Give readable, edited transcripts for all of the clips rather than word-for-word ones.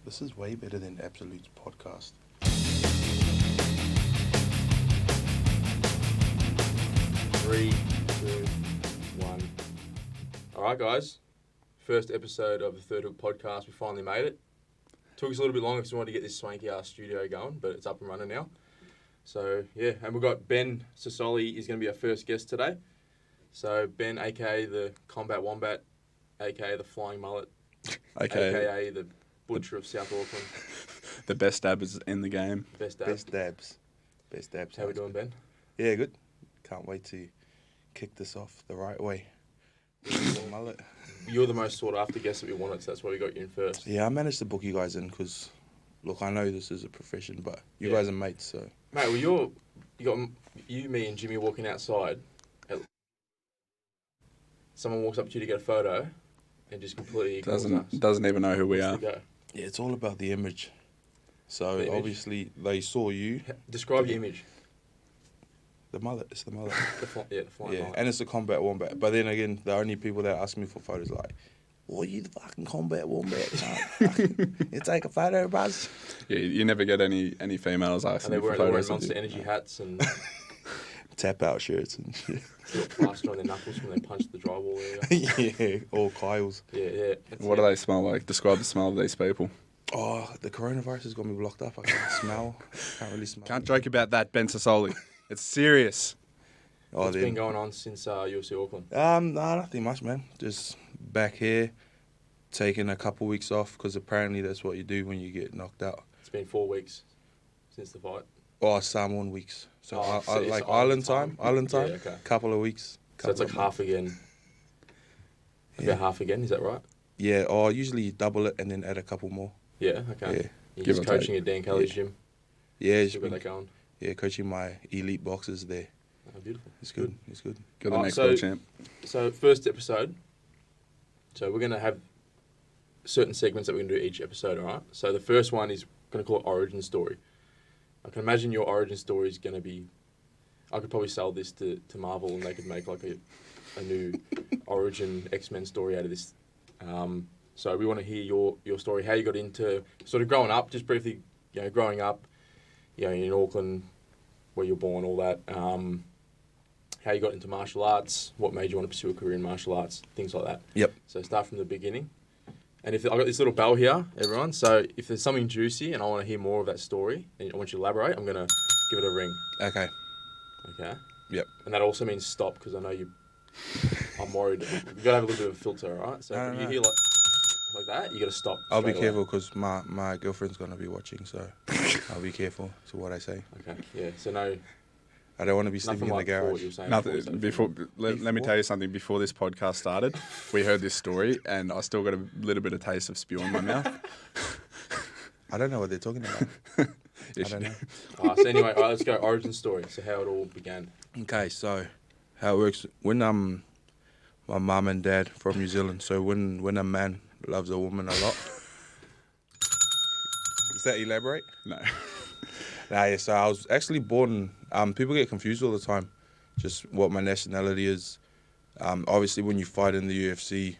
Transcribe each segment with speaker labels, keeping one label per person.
Speaker 1: This is way better than Absolute's podcast.
Speaker 2: 3, 2, 1. All right, guys. First episode of the Third Hook podcast. We finally made it. Took us a little bit longer because we wanted to get this swanky ass studio going, but it's up and running now. So, yeah, and we've got Ben Sosoli is going to be our first guest today. So, Ben, a.k.a. the Combat Wombat, a.k.a. the Flying Mullet, a.k.a. the Butcher of South Auckland.
Speaker 3: The best dabbers in the game.
Speaker 2: Best
Speaker 1: dabs.
Speaker 2: How we doing, Ben?
Speaker 1: Yeah, good. Can't wait to kick this off the right way. Mullet.
Speaker 2: You're the most sought after guest that we wanted, so that's why we got you in first.
Speaker 1: Yeah, I managed to book you guys in because, look, I know this is a profession, but you guys are mates, so.
Speaker 2: Mate, well, you got you, me, and Jimmy walking outside. Someone walks up to you to get a photo, and just completely ignores us.
Speaker 3: Doesn't even know who we are.
Speaker 1: Yeah, it's all about the image. So,
Speaker 2: the image.
Speaker 1: Obviously, they saw you.
Speaker 2: Describe your image.
Speaker 1: The mullet, it's the mullet.
Speaker 2: The flying mullet.
Speaker 1: And it's the Combat Wombat. But then again, the only people that ask me for photos are like, well, you the fucking Combat Wombat. You take a photo, buzz.
Speaker 3: Yeah, you never get any females asking you for photos.
Speaker 2: And they're wearing Monster Energy hats and
Speaker 1: tap out shirts and shit.
Speaker 2: plaster on their knuckles when they punch the drywall area.
Speaker 1: Yeah, all Kyles.
Speaker 2: Yeah.
Speaker 3: What do they smell like? Describe the smell of these people.
Speaker 1: Oh, the coronavirus has got me blocked up. I can't smell. Can't really smell.
Speaker 3: Can't joke about that, Ben Sosoli. It's serious.
Speaker 2: What's been going on since UFC Auckland?
Speaker 1: No, nothing much, man. Just back here, taking a couple weeks off because apparently that's what you do when you get knocked out.
Speaker 2: It's been 4 weeks since the fight.
Speaker 1: Oh, Samoan weeks. So,
Speaker 2: it's
Speaker 1: island time.
Speaker 2: Yeah, okay.
Speaker 1: Couple of weeks.
Speaker 2: So it's like half again.
Speaker 1: Yeah.
Speaker 2: About half again, is that right?
Speaker 1: Yeah, or usually double it and then add a couple more.
Speaker 2: Yeah, okay.
Speaker 1: Yeah.
Speaker 2: You're
Speaker 3: Give
Speaker 2: just
Speaker 3: or
Speaker 2: coaching at Dan Kelly's gym.
Speaker 1: Yeah,
Speaker 2: Still got that going.
Speaker 1: Yeah, coaching my elite boxers there.
Speaker 2: Oh, beautiful.
Speaker 1: It's good. It's good.
Speaker 3: Got the next world champ.
Speaker 2: So first episode. So we're going to have certain segments that we're going to do each episode, all right? So the first one is going to call it Origin Story. I can imagine your origin story is going to be... I could probably sell this to Marvel and they could make like a new Origin X-Men story out of this. So we want to hear your story, how you got into sort of growing up, just briefly, growing up, in Auckland, where you're born, all that. How you got into martial arts, what made you want to pursue a career in martial arts, things like that.
Speaker 1: Yep.
Speaker 2: So start from the beginning. And I've got this little bell here, everyone. So if there's something juicy and I want to hear more of that story, and I want you to elaborate, I'm going to give it a ring.
Speaker 1: Okay.
Speaker 2: Okay?
Speaker 1: Yep.
Speaker 2: And that also means stop, because I know I'm worried. You've got to have a little bit of a filter, all right? So if you hear like that, you got to stop.
Speaker 1: I'll be careful because my girlfriend's going to be watching, so I'll be careful to what I say.
Speaker 2: Okay, yeah. So no...
Speaker 1: I don't want to be sleeping in the garage.
Speaker 3: Let me tell you something. Before this podcast started, we heard this story, and I still got a little bit of taste of spew in my mouth.
Speaker 1: I don't know what they're talking about. I don't know.
Speaker 2: So anyway, all right, let's go origin story. So how it all began.
Speaker 1: Okay, so how it works when my mum and dad from New Zealand. So when a man loves a woman a lot. Does that elaborate?
Speaker 3: No.
Speaker 1: Yeah, so I was actually born... people get confused all the time, just what my nationality is. Obviously, when you fight in the UFC,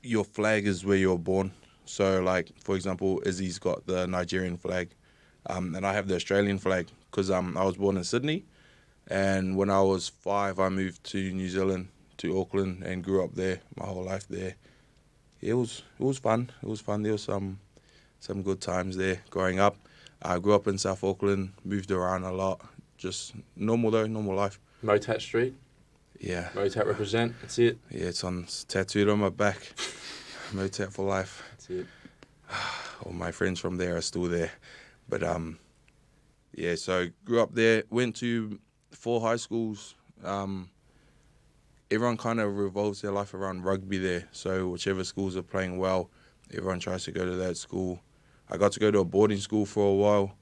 Speaker 1: your flag is where you're born. So, like, for example, Izzy's got the Nigerian flag, and I have the Australian flag because I was born in Sydney. And when I was 5, I moved to New Zealand, to Auckland, and grew up there, my whole life there. It was fun. It was fun. There was some good times there growing up. I grew up in South Auckland, moved around a lot. Just normal life.
Speaker 2: Motat Street?
Speaker 1: Yeah.
Speaker 2: Motat represent, that's it?
Speaker 1: Yeah, it's tattooed on my back. Motat for life.
Speaker 2: That's it.
Speaker 1: All my friends from there are still there. But, yeah, so grew up there, went to 4 high schools. Everyone kind of revolves their life around rugby there. So whichever schools are playing well, everyone tries to go to that school. I got to go to a boarding school for a while,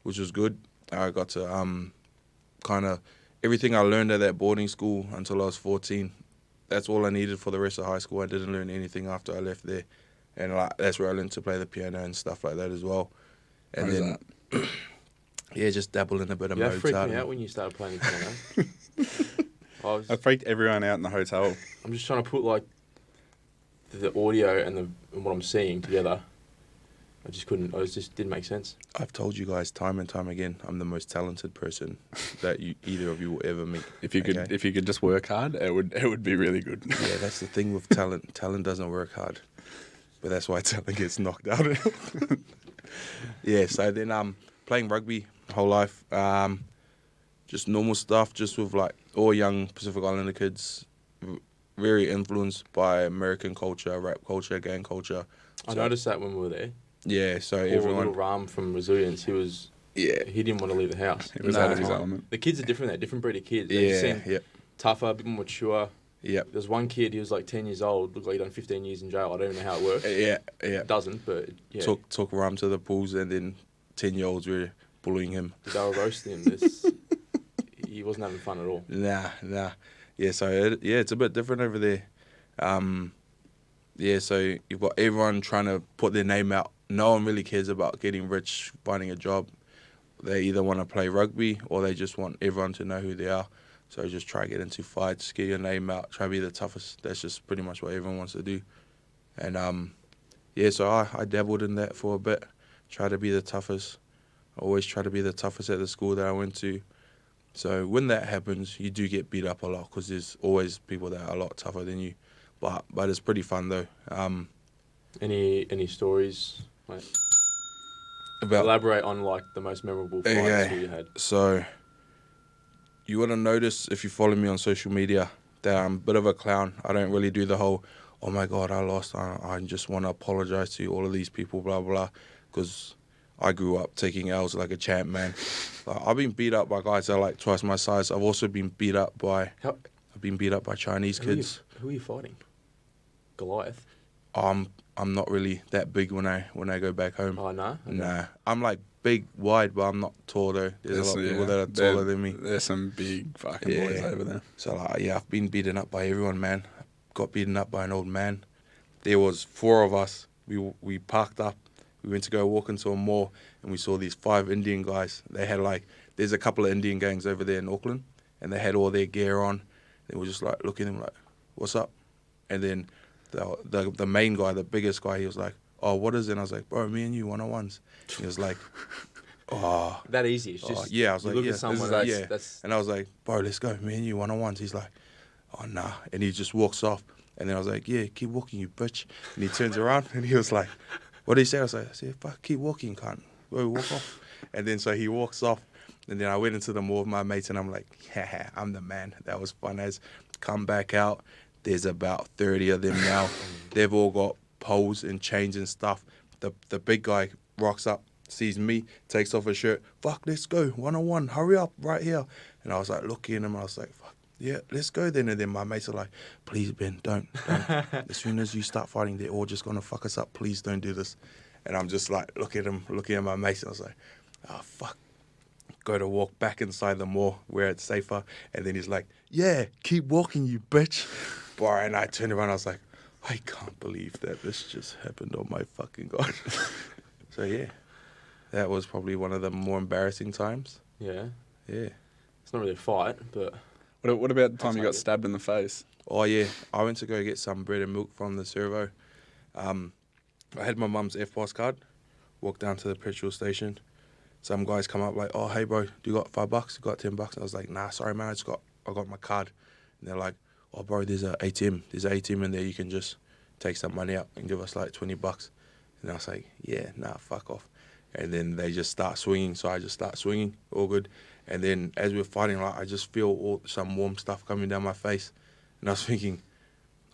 Speaker 1: which was good. I got to kind of everything I learned at that boarding school until I was 14. That's all I needed for the rest of high school. I didn't learn anything after I left there. And that's where I learned to play the piano and stuff like that as well. And then, yeah, just dabble in a bit of Mozart.
Speaker 2: You freaked me out when you started playing the piano.
Speaker 3: I freaked everyone out in the hotel.
Speaker 2: I'm just trying to put, like, the audio and what I'm seeing together. I just couldn't. It just didn't make sense.
Speaker 1: I've told you guys time and time again, I'm the most talented person that either of you will ever meet.
Speaker 3: If you could just work hard, it would be really good.
Speaker 1: Yeah, that's the thing with talent. Talent doesn't work hard, but that's why talent gets knocked out. Yeah. So then playing rugby whole life, just normal stuff, just with like all young Pacific Islander kids, very influenced by American culture, rap culture, gang culture.
Speaker 2: I noticed that when we were there.
Speaker 1: Yeah, so
Speaker 2: Poor
Speaker 1: everyone.
Speaker 2: little Ram from Resilience, he didn't want to leave the house.
Speaker 3: He was out of his element.
Speaker 2: The kids are different. They're different breed of kids. They just seem tougher, a bit more mature.
Speaker 1: Yeah.
Speaker 2: There's one kid, he was like 10 years old, looked like he'd done 15 years in jail. I don't even know how it works.
Speaker 1: Yeah.
Speaker 2: It doesn't, but yeah.
Speaker 1: Took Ram to the pools, and then 10-year-olds were bullying him.
Speaker 2: They were roasting him. He wasn't having fun at all.
Speaker 1: Nah. Yeah, so it's a bit different over there. Yeah, so you've got everyone trying to put their name out. No one really cares about getting rich, finding a job. They either want to play rugby or they just want everyone to know who they are. So just try to get into fights, get your name out, try to be the toughest. That's just pretty much what everyone wants to do. And so I dabbled in that for a bit, try to be the toughest. I always try to be the toughest at the school that I went to. So when that happens, you do get beat up a lot because there's always people that are a lot tougher than you. But it's pretty fun though.
Speaker 2: Any stories? Like,
Speaker 1: about
Speaker 2: elaborate on like the most memorable fights you had.
Speaker 1: So you would have noticed if you follow me on social media that I'm a bit of a clown. I don't really do the whole, oh my God, I lost. I just want to apologize to all of these people, blah, blah, because I grew up taking L's like a champ, man. Like, I've been beat up by guys that are like twice my size. I've also been beat up by Chinese kids.
Speaker 2: Who are you fighting? Goliath?
Speaker 1: I'm not really that big when I go back home.
Speaker 2: Oh, no? Okay.
Speaker 1: Nah. I'm like big, wide, but I'm not tall though. There's a lot of people that are taller than me.
Speaker 3: There's some big fucking boys over there.
Speaker 1: So I've been beaten up by everyone, man. Got beaten up by an old man. There was 4 of us. We parked up. We went to go walk into a mall, and we saw these 5 Indian guys. They had there's a couple of Indian gangs over there in Auckland, and they had all their gear on. They were just like looking at them like, "What's up?" And then the main guy, the biggest guy, he was like, "Oh, what is it?" And I was like, "Bro, me and you one-on-ones." He was like, "Oh,
Speaker 2: that easy." It's just
Speaker 1: yeah." I was like,
Speaker 2: look
Speaker 1: "Yeah,
Speaker 2: at someone, that's...
Speaker 1: And I was like, "Bro, let's go, me and you one-on-ones." He's like, "Oh, nah," and he just walks off. And then I was like, "Yeah, keep walking, you bitch." And he turns around and he was like, "What did he say?" I was like, "Fuck, keep walking, cunt. Go walk off." And then so he walks off. And then I went into the mall with my mates and I'm like, "Yeah, I'm the man." That was fun as. Come back out. There's about 30 of them now. They've all got poles and chains and stuff. The big guy rocks up, sees me, takes off his shirt. "Fuck, let's go, one-on-one. Hurry up, right here." And I was like looking at him. I was like, "Fuck, yeah, let's go then." And then my mates are like, "Please, Ben, don't. As soon as you start fighting, they're all just going to fuck us up. Please don't do this." And I'm just like, looking at my mates. And I was like, "Oh, fuck." Go to walk back inside the mall where it's safer. And then he's like, "Yeah, keep walking, you bitch." Boy, and I turned around. I was like, I can't believe that this just happened. Oh, my fucking God. So, yeah, that was probably one of the more embarrassing times.
Speaker 2: Yeah.
Speaker 1: Yeah.
Speaker 2: It's not really a fight, but...
Speaker 3: What about the time you got stabbed in the face?
Speaker 1: Oh, yeah. I went to go get some bread and milk from the servo. I had my mum's FPOS card. Walked down to the petrol station. Some guys come up like, "Oh, hey, bro, do you got $5? You got $10? And I was like, "Nah, sorry, man. I got my card." And they're like, "Oh, bro, there's an ATM. There's an ATM in there. You can just take some money out and give us like $20. And I was like, "Yeah, nah, fuck off." And then they just start swinging. So I just start swinging. All good. And then as we're fighting, like, I just feel some warm stuff coming down my face. And I was thinking,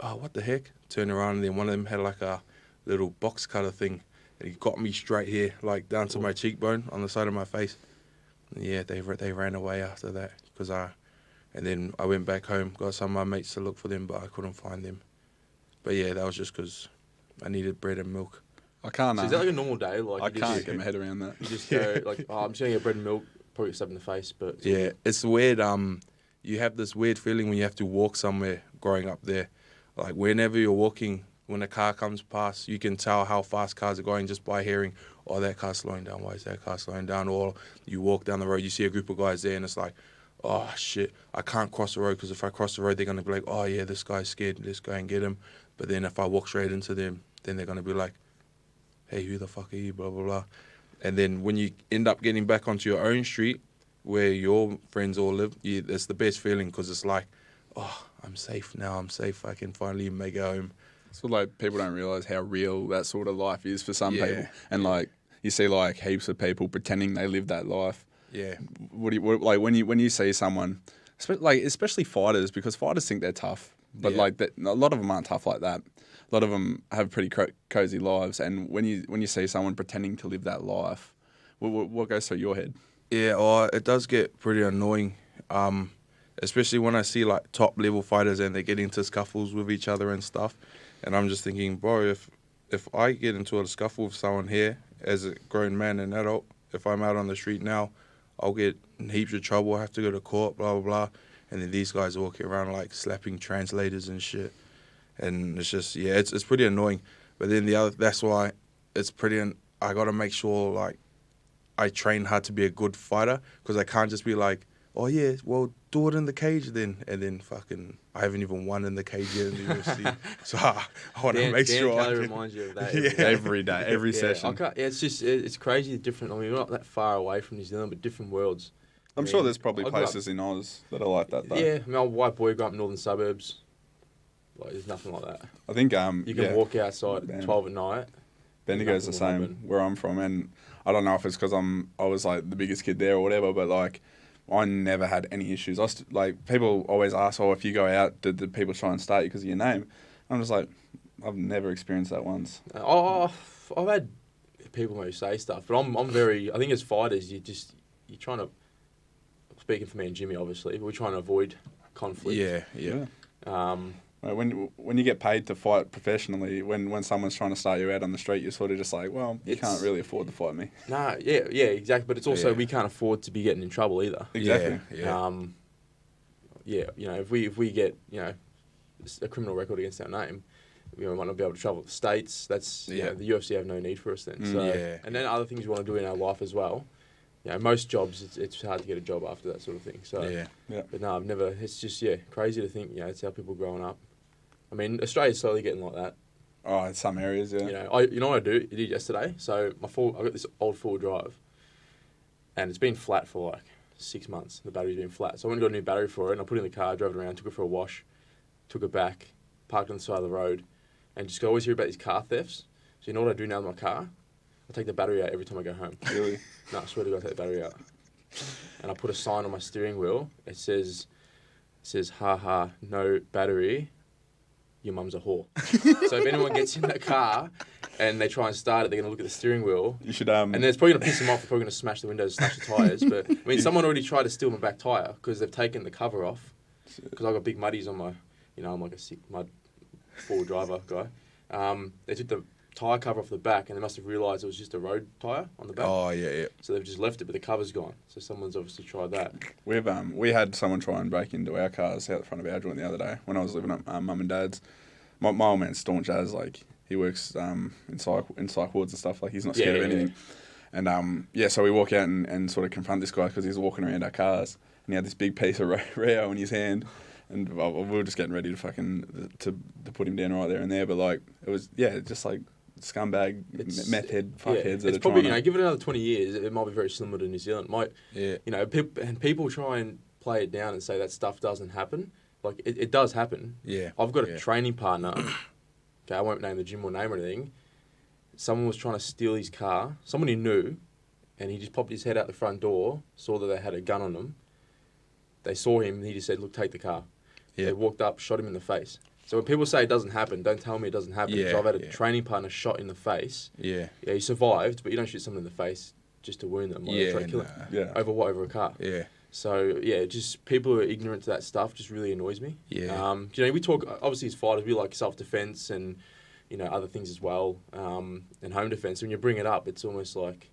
Speaker 1: "Oh, what the heck?" Turn around, and then one of them had like a little box cutter thing. And he got me straight here, like down to my cheekbone on the side of my face. And yeah, they ran away after that. And then I went back home, got some of my mates to look for them, but I couldn't find them. But yeah, that was just because I needed bread and milk.
Speaker 3: I can't.
Speaker 2: So is that like a normal day? Like
Speaker 3: I can't get my head around that.
Speaker 2: You just go like, "Oh, I'm just gonna get bread and milk." Probably get stabbed in the face, but
Speaker 1: yeah, it's weird. You have this weird feeling when you have to walk somewhere growing up there. Like whenever you're walking, when a car comes past, you can tell how fast cars are going just by hearing, "Oh, that car's slowing down. Why is that car slowing down?" Or you walk down the road, you see a group of guys there, and it's like, "Oh, shit, I can't cross the road because if I cross the road, they're going to be like, oh, yeah, this guy's scared. Let's go and get him." But then if I walk straight into them, then they're going to be like, hey, who the fuck are you, blah, blah, blah. And then when you end up getting back onto your own street where your friends all live, it's the best feeling because it's like, oh, I'm safe now. I'm safe. I can finally make it home.
Speaker 3: So like people don't realise how real that sort of life is for some people. And like you see like heaps of people pretending they live that life.
Speaker 1: Yeah.
Speaker 3: Like when you see someone, especially fighters, because fighters think they're tough, but like a lot of them aren't tough like that. A lot of them have pretty cozy lives, and when you see someone pretending to live that life, what goes through your head?
Speaker 1: Yeah, it does get pretty annoying, especially when I see like top level fighters and they get into scuffles with each other and stuff, and I'm just thinking, bro, if I get into a scuffle with someone here as a grown man and adult, if I'm out on the street now, I'll get in heaps of trouble. I have to go to court, blah blah blah, and then these guys are walking around like slapping translators and shit. And it's just, it's pretty annoying. But then that's why it's I got to make sure, like, I train hard to be a good fighter because I can't just be like, oh, yeah, well, do it in the cage then. And then fucking, I haven't even won in the cage yet in the UFC. So I want to make sure
Speaker 2: Dan Kelly reminds you of that
Speaker 3: every day, every session.
Speaker 2: It's just, it's crazy different. I mean, we're not that far away from New Zealand, but different worlds.
Speaker 3: I'm sure there's probably places in Oz that are like that, though.
Speaker 2: Yeah, I mean, old white boy grew up in northern suburbs. Like, there's nothing like that.
Speaker 3: I think
Speaker 2: you can walk outside at 12 at night.
Speaker 3: Bendigo's the same where I'm from, and I don't know if it's because I was like the biggest kid there or whatever, but like I never had any issues. Like people always ask, "Oh, if you go out, did the people try and start you because of your name?" I'm just like, I've never experienced that once.
Speaker 2: I've had people maybe say stuff, but I'm very. I think as fighters, you're trying to. Speaking for me and Jimmy, obviously, we're trying to avoid conflict.
Speaker 1: Yeah.
Speaker 3: When you get paid to fight professionally, when someone's trying to start you out on the street, you're sort of just like, well, you can't really afford to fight me.
Speaker 2: Nah, yeah, exactly. But it's also we can't afford to be getting in trouble either.
Speaker 3: Exactly.
Speaker 2: If we get a criminal record against our name, we might not be able to travel to the States. That's the UFC have no need for us then. And then other things we want to do in our life as well. Most jobs it's hard to get a job after that sort of thing. So but no, I've never. It's just crazy to think. It's how people growing up. I mean, Australia's slowly getting like that.
Speaker 3: Oh, in some areas, yeah.
Speaker 2: You know what I did yesterday? So I got this old 4-wheel drive, and it's been flat for like 6 months. The battery's been flat, so I went and got a new battery for it, and I put it in the car, drove it around, took it for a wash, took it back, parked on the side of the road, and just always hear about these car thefts. So you know what I do now with my car? I take the battery out every time I go home.
Speaker 3: Really?
Speaker 2: No, I swear to God, I take the battery out. And I put a sign on my steering wheel. It says, "Ha ha, no battery. Your mum's a whore." So if anyone gets in that car and they try and start it, they're going to look at the steering wheel.
Speaker 3: You should.
Speaker 2: And then it's probably going to piss them off. They're probably going to smash the windows, slash the tyres. But I mean, someone already tried to steal my back tyre because they've taken the cover off. Because I've got big muddies on my, I'm like a sick mud four driver guy. They took the tyre cover off the back and they must have realised it was just a road tyre on the back.
Speaker 1: Oh, yeah.
Speaker 2: So they've just left it, but the cover's gone. So someone's obviously tried that.
Speaker 3: We had someone try and break into our cars out the front of our joint the other day when I was living at mum and dad's. My old man's staunch as, like, he works in psych wards and stuff, like, he's not scared of anything. And, so we walk out and sort of confront this guy because he's walking around our cars and he had this big piece of Rio in his hand. And we were just getting ready to put him down right there and there. But, like, it was, just, like, scumbag, meth head, fuckheads that are
Speaker 2: probably,
Speaker 3: trying to...
Speaker 2: give it another 20 years, it might be very similar to New Zealand. People try and play it down and say that stuff doesn't happen. Like, it does happen.
Speaker 1: Yeah.
Speaker 2: I've got a training partner. Okay, I won't name the gym or name or anything. Someone was trying to steal his car. Someone he knew, and he just popped his head out the front door, saw that they had a gun on them. They saw him, and he just said, "Look, take the car." Yeah. They walked up, shot him in the face. So when people say it doesn't happen, don't tell me it doesn't happen. Because I've had a training partner shot in the face. Yeah. Yeah, he survived, but you don't shoot someone in the face just to wound them. Or try to kill them.
Speaker 3: Yeah.
Speaker 2: Over what? Over a car.
Speaker 1: Yeah.
Speaker 2: So, just people who are ignorant to that stuff just really annoys me.
Speaker 1: Yeah.
Speaker 2: We talk, obviously as fighters, we like self-defense and, other things as well, and home defense. When you bring it up, it's almost like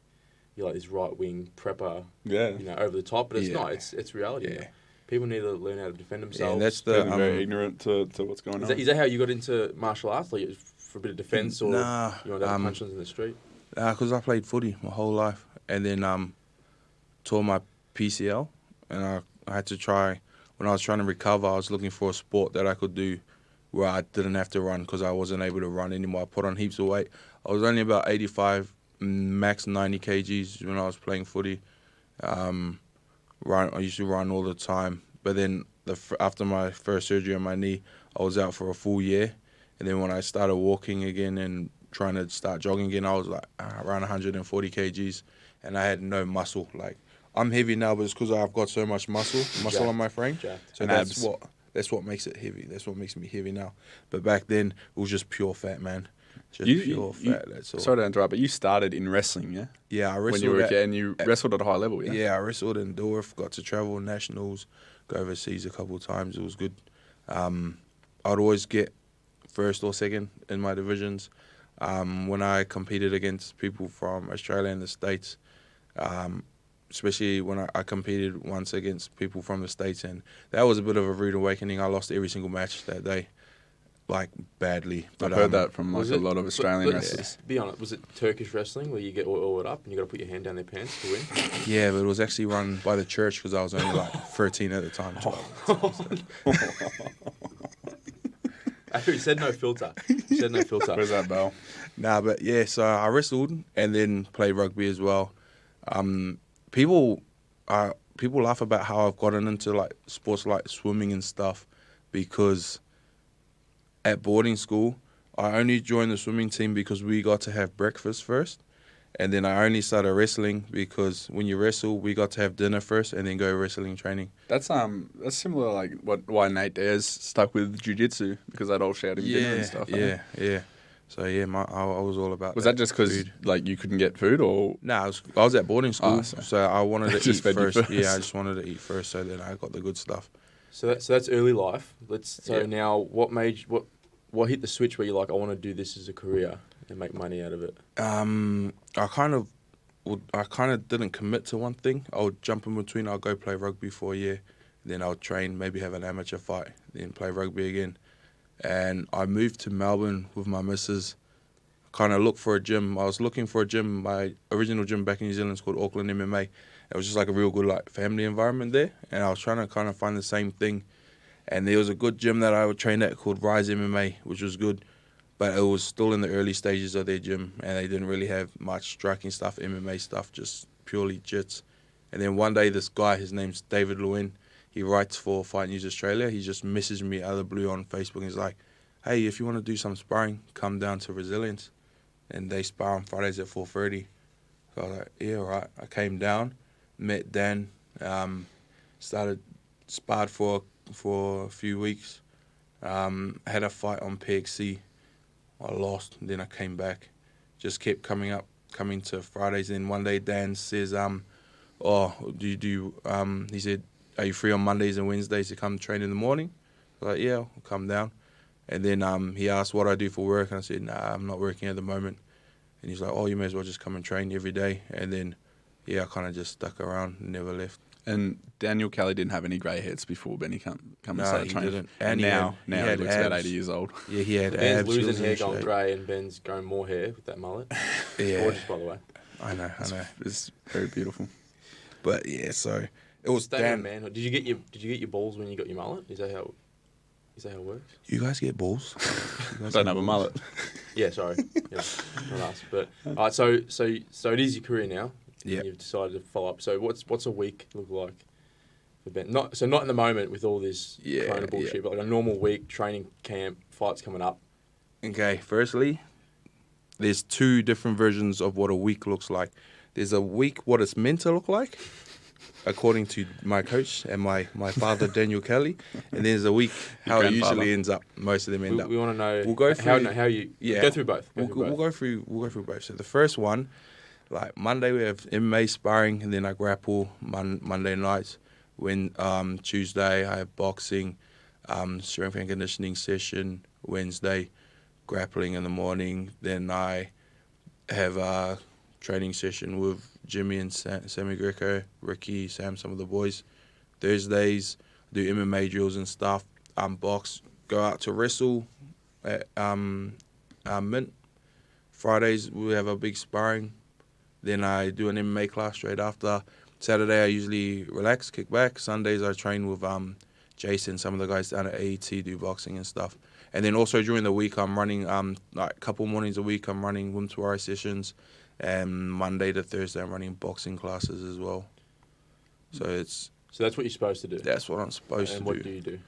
Speaker 2: you're like this right-wing prepper, over the top. But it's not. It's reality. Yeah. People need to learn how to defend themselves.
Speaker 3: Yeah, that's the very ignorant to what's going on.
Speaker 2: Is that how you got into martial arts? Like for a bit of defense, or you want to have punches in the street?
Speaker 1: Because I played footy my whole life, and then tore my PCL, and I had to try. When I was trying to recover, I was looking for a sport that I could do where I didn't have to run because I wasn't able to run anymore. I put on heaps of weight. I was only about 85, max 90 kgs when I was playing footy. I used to run all the time. But then after my first surgery on my knee, I was out for a full year. And then when I started walking again and trying to start jogging again, I was like around 140 kgs. And I had no muscle. Like, I'm heavy now, but it's because I've got so much muscle on my frame.
Speaker 2: Jacked.
Speaker 1: So that's what makes it heavy. That's what makes me heavy now. But back then, it was just pure fat, man. Just pure fat, that's all.
Speaker 3: Sorry to interrupt, but you started in wrestling, yeah?
Speaker 1: Yeah, I wrestled.
Speaker 3: When you were a kid, and you wrestled at a high level, yeah?
Speaker 1: Yeah, I wrestled in Dorf, got to travel nationals, go overseas a couple of times. It was good. I'd always get first or second in my divisions. When I competed against people from Australia and the States, especially when I competed once against people from the States, and that was a bit of a rude awakening. I lost every single match that day, like, badly.
Speaker 3: But I've heard that from like a lot of Australian wrestlers.
Speaker 2: Be honest, was it Turkish wrestling where you get oiled up and you got to put your hand down their pants to win?
Speaker 1: Yeah, but it was actually run by the church because I was only like 13 at the time.
Speaker 2: He said no filter.
Speaker 3: Where's that bell?
Speaker 1: Nah, but yeah, so I wrestled and then played rugby as well. People laugh about how I've gotten into like sports like swimming and stuff because at boarding school, I only joined the swimming team because we got to have breakfast first. And then I only started wrestling because when you wrestle, we got to have dinner first and then go wrestling training.
Speaker 3: That's similar like why Nate Dares stuck with jiu-jitsu because they'd all shout him dinner and stuff.
Speaker 1: Yeah. So yeah, I was all about.
Speaker 3: Was that just because like you couldn't get food or?
Speaker 1: Nah, I was at boarding school, so I wanted to eat first. Yeah, I just wanted to eat first, so then I got the good stuff.
Speaker 2: So that's early life. Now, what hit the switch where you're like, I want to do this as a career and make money out of it?
Speaker 1: I kind of didn't commit to one thing. I would jump in between. I'll go play rugby for a year, then I'll train, maybe have an amateur fight, then play rugby again. And I moved to Melbourne with my missus. Kind of looked for a gym. I was looking for a gym. My original gym back in New Zealand is called Auckland MMA. It was just like a real good like family environment there. And I was trying to kind of find the same thing. And there was a good gym that I would train at called Rise MMA, which was good. But it was still in the early stages of their gym. And they didn't really have much striking stuff, MMA stuff, just purely jits. And then one day this guy, his name's David Lewin, he writes for Fight News Australia. He just messaged me out of the blue on Facebook. He's like, hey, if you want to do some sparring, come down to Resilience. And they spar on Fridays at 4:30. So I was like, yeah, all right. I came down, met Dan, sparred for a few weeks. Had a fight on PXC. I lost, and then I came back. Just kept coming to Fridays. And then one day Dan says, he said, are you free on Mondays and Wednesdays to come train in the morning? I was like, yeah, I'll come down. And then he asked what I do for work, and I said, nah, I'm not working at the moment. And he's like, oh, you may as well just come and train every day. And then, yeah, I kind of just stuck around and never left.
Speaker 3: And Daniel Kelly didn't have any grey hairs before Benny come and started training.
Speaker 1: Didn't.
Speaker 3: And now he looks
Speaker 1: abs.
Speaker 3: about 80 years old.
Speaker 1: Yeah, he had
Speaker 2: Ben's
Speaker 1: abs.
Speaker 2: losing hair going grey, and Ben's growing more hair with that mullet.
Speaker 1: Yeah.
Speaker 2: Gorgeous, by the way.
Speaker 1: I know.
Speaker 3: It's very beautiful.
Speaker 1: But yeah, so it was Dan.
Speaker 2: Man, did you get your balls when you got your mullet? Is that how it works?
Speaker 1: You guys get balls?
Speaker 3: I don't have a mullet.
Speaker 2: Yeah, sorry. Yeah, not us. But all right, so it is your career now.
Speaker 1: Yeah.
Speaker 2: You've decided to follow up. So what's a week look like for Ben? Not in the moment with all this Corona bullshit, but like a normal week, training camp, fights coming up.
Speaker 1: Okay, firstly, there's two different versions of what a week looks like. There's a week what it's meant to look like, according to my coach and my father, Daniel Kelly. And there's a week how it usually ends up. Most of them end up.
Speaker 2: We want to know
Speaker 1: we'll go through,
Speaker 2: how you go through both.
Speaker 1: We'll go through both. So the first one, like Monday we have MMA sparring, and then I grapple Monday nights. When Tuesday I have boxing, strength and conditioning session. Wednesday, grappling in the morning. Then I have a training session with Jimmy and Sammy Greco, Ricky, Sam, some of the boys. Thursdays, do MMA drills and stuff. Box, go out to wrestle at Mint. Fridays, we have a big sparring. Then I do an MMA class straight after. Saturday, I usually relax, kick back. Sundays, I train with Jason, some of the guys down at AET, do boxing and stuff. And then also during the week, I'm running like a couple mornings a week. I'm running Wimswari sessions, and Monday to Thursday I'm running boxing classes as well. So
Speaker 2: that's what you're supposed to do.
Speaker 1: That's what I'm supposed to do.
Speaker 2: And what do you do?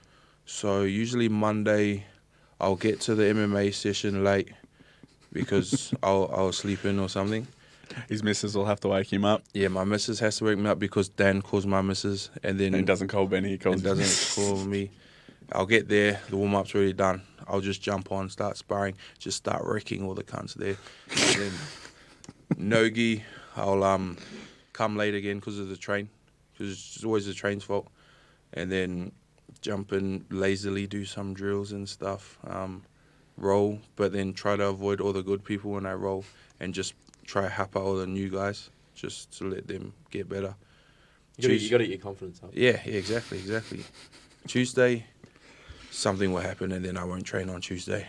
Speaker 1: So usually Monday, I'll get to the MMA session late because I'll sleep in or something.
Speaker 3: His missus will have to wake him up.
Speaker 1: Yeah, my missus has to wake me up because Dan calls my missus, and then
Speaker 3: And he doesn't call Benny, he calls
Speaker 1: doesn't call me. I'll get there, the warm-up's already done. I'll just jump on, start sparring, just start wrecking all the cunts there. And then no-gi, I'll come late again because of the train, because it's always the train's fault. And then jump in lazily, do some drills and stuff, roll, but then try to avoid all the good people when I roll and just try to hap out all the new guys just to let them get better.
Speaker 2: You got to get your confidence up.
Speaker 1: Yeah, exactly. Tuesday, something will happen and then I won't train on Tuesday.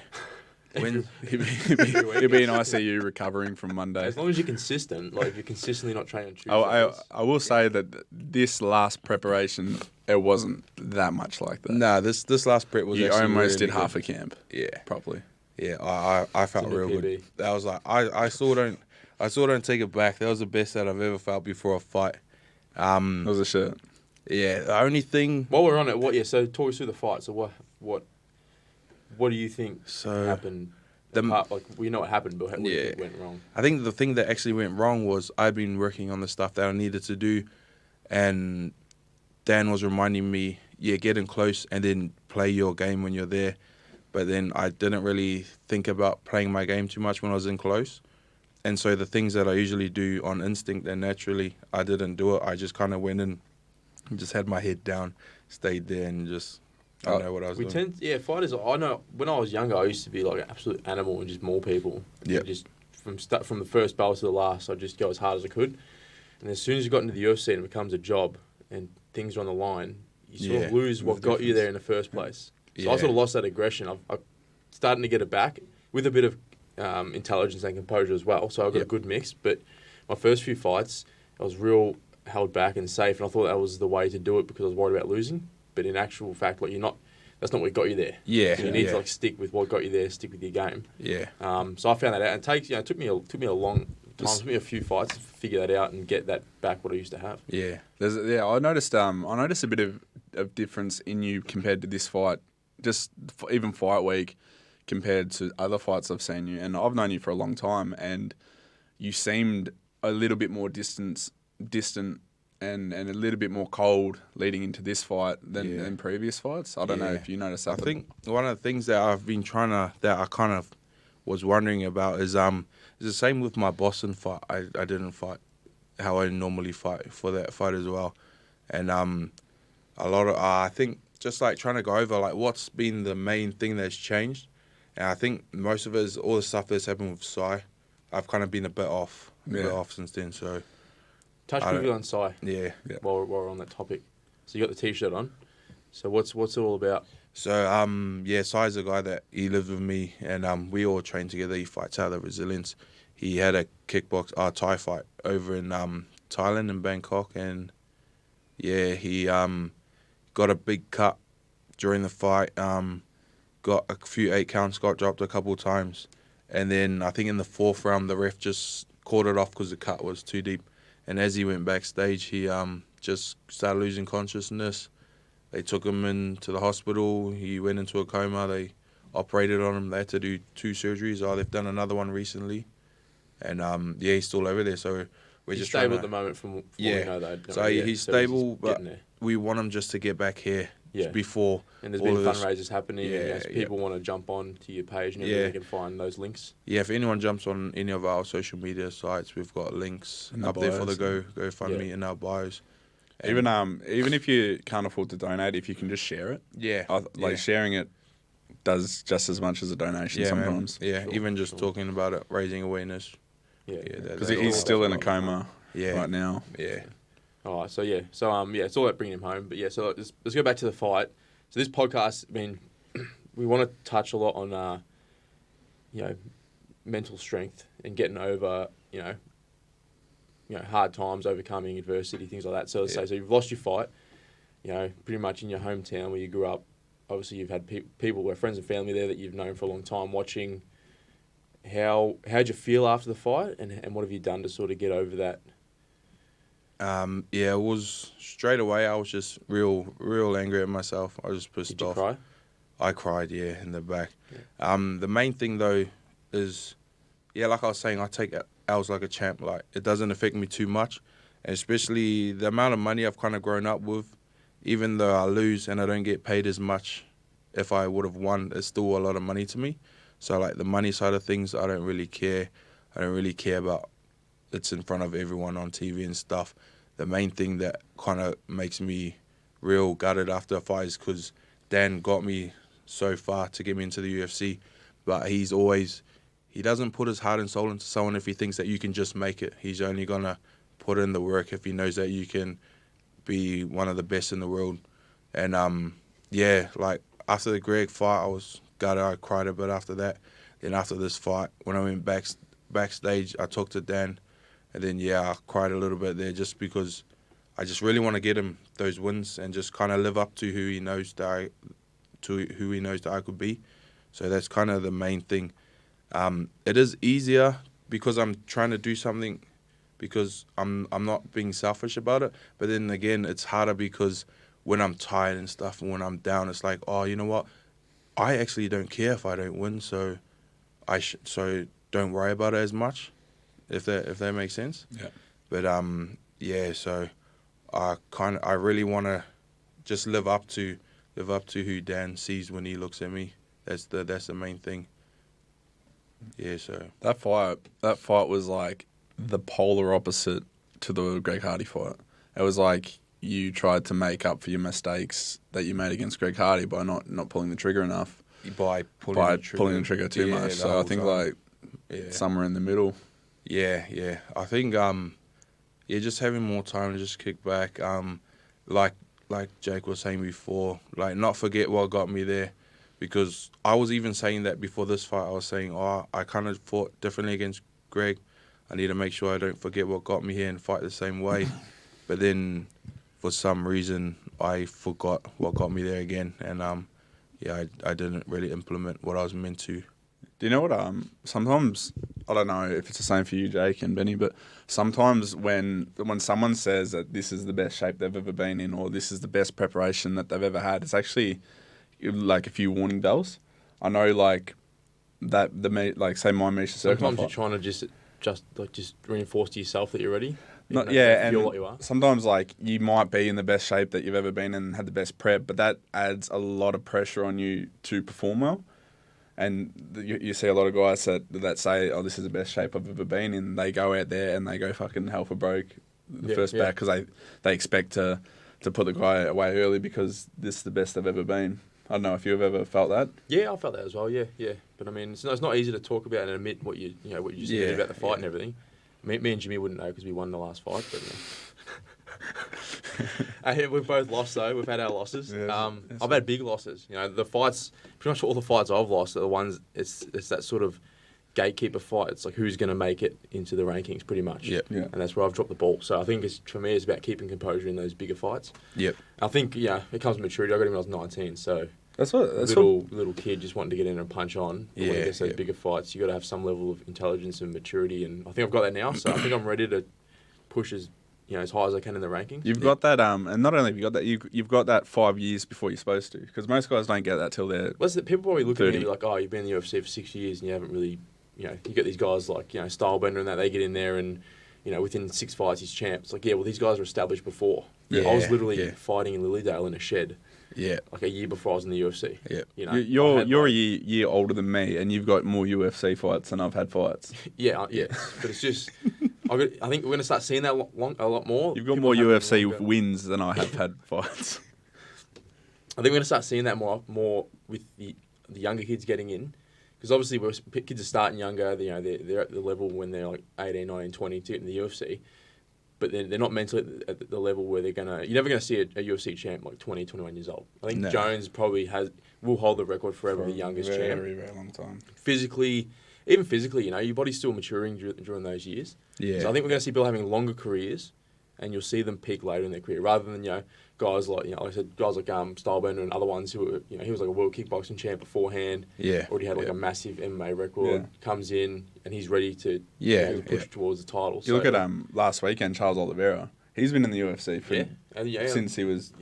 Speaker 3: It'd be an ICU recovering from Monday.
Speaker 2: As long as you're consistent, like if you're consistently not training on Tuesday.
Speaker 3: I will say that this last preparation, it wasn't that much like that.
Speaker 1: Nah, this last prep was
Speaker 3: you
Speaker 1: actually
Speaker 3: almost
Speaker 1: really
Speaker 3: did half
Speaker 1: good.
Speaker 3: a camp.
Speaker 1: Yeah,
Speaker 3: properly.
Speaker 1: Yeah, I felt
Speaker 2: It's a new
Speaker 1: real
Speaker 2: PB.
Speaker 1: good. That was like I still don't take it back. That was the best that I've ever felt before a fight.
Speaker 3: It was a shirt.
Speaker 1: Yeah, the only thing.
Speaker 2: While we're on it, so talk us through the fight. So what do you think happened? We know what happened, but what do you think went wrong?
Speaker 1: I think the thing that actually went wrong was I'd been working on the stuff that I needed to do, and Dan was reminding me, get in close and then play your game when you're there. But then I didn't really think about playing my game too much when I was in close. And so the things that I usually do on instinct and naturally, I didn't do it. I just kind of went in and just had my head down, stayed there and just, I don't know what I was doing.
Speaker 2: Fighters, I know when I was younger, I used to be like an absolute animal and just maul people.
Speaker 1: Yeah.
Speaker 2: Just from the first bell to the last, I'd just go as hard as I could. And as soon as you got into the UFC and it becomes a job and things are on the line, you sort of lose what got you there in the first place. So I sort of lost that aggression. I'm starting to get it back with a bit of intelligence and composure as well. So I've got a good mix. But my first few fights, I was real held back and safe, and I thought that was the way to do it because I was worried about losing. But in actual fact, that's not what got you there.
Speaker 1: Yeah.
Speaker 2: So you need to stick with what got you there, stick with your game.
Speaker 1: Yeah.
Speaker 2: So I found that out, and it took me a long time. It took me a few fights to figure that out and get that back what I used to have.
Speaker 1: Yeah.
Speaker 3: I noticed a bit of difference in you compared to this fight. Just even fight week compared to other fights I've seen you, and I've known you for a long time, and you seemed a little bit more distant and a little bit more cold leading into this fight than previous fights. I don't know if you noticed that.
Speaker 1: I think one of the things that I've been that I kind of was wondering about is the same with my Boston fight. I didn't fight how I normally fight for that fight as well, and a lot of I think just like trying to go over like what's been the main thing that's changed, and I think most of it is all the stuff that's happened with Sai. I've kind of been a bit off since then. So
Speaker 2: touch quickly on Sai.
Speaker 1: Yeah.
Speaker 2: While we're on that topic, so you got the t-shirt on. So what's it all about?
Speaker 1: So Sai's a guy that he lives with me, and we all train together. He fights out of resilience. He had a Thai fight over in Thailand in Bangkok, and he got a big cut during the fight. Got a few 8 counts, got dropped a couple of times, and then I think in the 4th round the ref just caught it off because the cut was too deep. And as he went backstage, he just started losing consciousness. They took him into the hospital. He went into a coma. They operated on him. They had to do 2 surgeries. They've done another one recently. And, he's still over there. So we're
Speaker 2: He's
Speaker 1: just
Speaker 2: stable
Speaker 1: trying
Speaker 2: at the moment from what we know, though.
Speaker 1: So he's stable, but we want him just to get back here before.
Speaker 2: And there's been fundraisers happening. And people want to jump on to your page and they can find those links.
Speaker 1: Yeah, if anyone jumps on any of our social media sites, we've got links up there for the GoFundMe in our bios.
Speaker 3: Even if you can't afford to donate, if you can just share it.
Speaker 1: Yeah.
Speaker 3: Sharing it does just as much as a donation sometimes.
Speaker 1: Man. Yeah, sure, even just talking about it, raising awareness.
Speaker 3: Yeah. Because he's still in a coma right now.
Speaker 1: Yeah.
Speaker 2: All right, so it's all about bringing him home. But so let's go back to the fight. So this podcast, we want to touch a lot on, mental strength and getting over, hard times, overcoming adversity, things like that. So let's say, so you've lost your fight, pretty much in your hometown where you grew up, obviously you've had people, friends and family there that you've known for a long time watching. How'd you feel after the fight, and what have you done to sort of get over that?
Speaker 1: It was straight away. I was just real angry at myself. I was just pissed off.
Speaker 2: Did you cry?
Speaker 1: I cried, yeah, in the back.
Speaker 2: Yeah.
Speaker 1: The main thing though is, like I was saying, I take L's like a champ. Like, it doesn't affect me too much, and especially the amount of money I've kind of grown up with. Even though I lose and I don't get paid as much, if I would have won, it's still a lot of money to me. So, like, the money side of things, I don't really care. I don't really care about it's in front of everyone on TV and stuff. The main thing that kind of makes me real gutted after a fight is because Dan got me so far to get me into the UFC, but he doesn't put his heart and soul into someone if he thinks that you can just make it. He's only going to put in the work if he knows that you can be one of the best in the world. And, like, after the Greg fight, I was gutted. I cried a bit after that. Then after this fight, when I went backstage, I talked to Dan, and then, I cried a little bit there just because I just really want to get him those wins and just kind of live up to who he knows that I could be. So that's kind of the main thing. It is easier because I'm trying to do something because I'm not being selfish about it. But then again, it's harder because when I'm tired and stuff and when I'm down, it's like, oh, you know what? I actually don't care if I don't win, so so don't worry about it as much, if that makes sense.
Speaker 3: Yeah.
Speaker 1: But so I really want to just live up to who Dan sees when he looks at me. That's the main thing. Yeah, so
Speaker 3: That fight was like the polar opposite to the Greg Hardy fight. It was like you tried to make up for your mistakes that you made against Greg Hardy by not pulling the trigger enough.
Speaker 1: By pulling the trigger
Speaker 3: too much. So I think somewhere in the middle.
Speaker 1: Yeah. I think just having more time to just kick back. Like Jake was saying before, like, not forget what got me there. Because I was even saying that before this fight. I was saying, I kind of fought differently against Greg. I need to make sure I don't forget what got me here and fight the same way. But then, for some reason, I forgot what got me there again. And, I didn't really implement what I was meant to.
Speaker 3: Do you know what? Sometimes, I don't know if it's the same for you, Jake and Benny, but sometimes when someone says that this is the best shape they've ever been in or this is the best preparation that they've ever had, it's actually like a few warning bells. I know, like, that say my Misha Circle.
Speaker 2: Sometimes you're trying to just reinforce to yourself that you're ready.
Speaker 3: And
Speaker 2: you are.
Speaker 3: Sometimes, like, you might be in the best shape that you've ever been in and had the best prep, but that adds a lot of pressure on you to perform well. And you see a lot of guys that say, oh, this is the best shape I've ever been in. They go out there and they go fucking hell for broke the first back because they expect to put the guy away early because this is the best they've ever been. I don't know if you've ever felt that.
Speaker 2: Yeah, I felt that as well. Yeah. But I mean, it's not easy to talk about and admit what you just said about the fight and everything. Me and Jimmy wouldn't know because we won the last fight. But we've both lost though. We've had our losses. I've had big losses. The fights. Pretty much all the fights I've lost are the ones. It's that sort of gatekeeper fight. It's like who's going to make it into the rankings, pretty much.
Speaker 1: Yeah.
Speaker 2: And that's where I've dropped the ball. So I think for me, it's about keeping composure in those bigger fights.
Speaker 1: Yep.
Speaker 2: I think it comes with maturity. I got him when I was 19, so.
Speaker 3: That's
Speaker 2: little kid just wanting to get in and punch on. But when it gets those bigger fights, you got to have some level of intelligence and maturity, and I think I've got that now. So I think I'm ready to push as high as I can in the rankings.
Speaker 3: You've got that, and not only have you got that, you've got that 5 years before you're supposed to, because most guys don't get that till they're.
Speaker 2: People probably look
Speaker 3: 30.
Speaker 2: at me like, oh, you've been in the UFC for 6 years and you haven't really, you get these guys like Stylebender and that they get in there and within 6 fights he's champ. It's like, well, these guys were established before. I was literally fighting in Lilydale in a shed.
Speaker 1: Yeah,
Speaker 2: like a year before I was in the UFC.
Speaker 1: Yeah,
Speaker 3: you're a year older than me, and you've got more UFC fights than I've had fights.
Speaker 2: Yeah, but it's just I think we're going to start seeing that a lot more.
Speaker 3: You've got more UFC wins than I have had fights.
Speaker 2: I think we're going to start seeing that more with the younger kids getting in, because obviously kids are starting younger. They're at the level when they're like 18, 19, 20 to get in the UFC. But they're not mentally at the level where they're going to... You're never going to see a UFC champ like 20, 21 years old. I think Jones probably will hold the record forever, the youngest champ.
Speaker 3: Very, very long time.
Speaker 2: Physically, your body's still maturing during those years.
Speaker 1: Yeah.
Speaker 2: So I think we're going to see people having longer careers and you'll see them peak later in their career, rather than guys like like I said, guys like Stylebender and other ones who were he was like a world kickboxing champ beforehand.
Speaker 1: Yeah.
Speaker 2: Already had like a massive MMA record.
Speaker 3: Yeah.
Speaker 2: Comes in and he's ready to push towards the title.
Speaker 3: You look at last weekend, Charles Oliveira. He's been in the UFC for since he was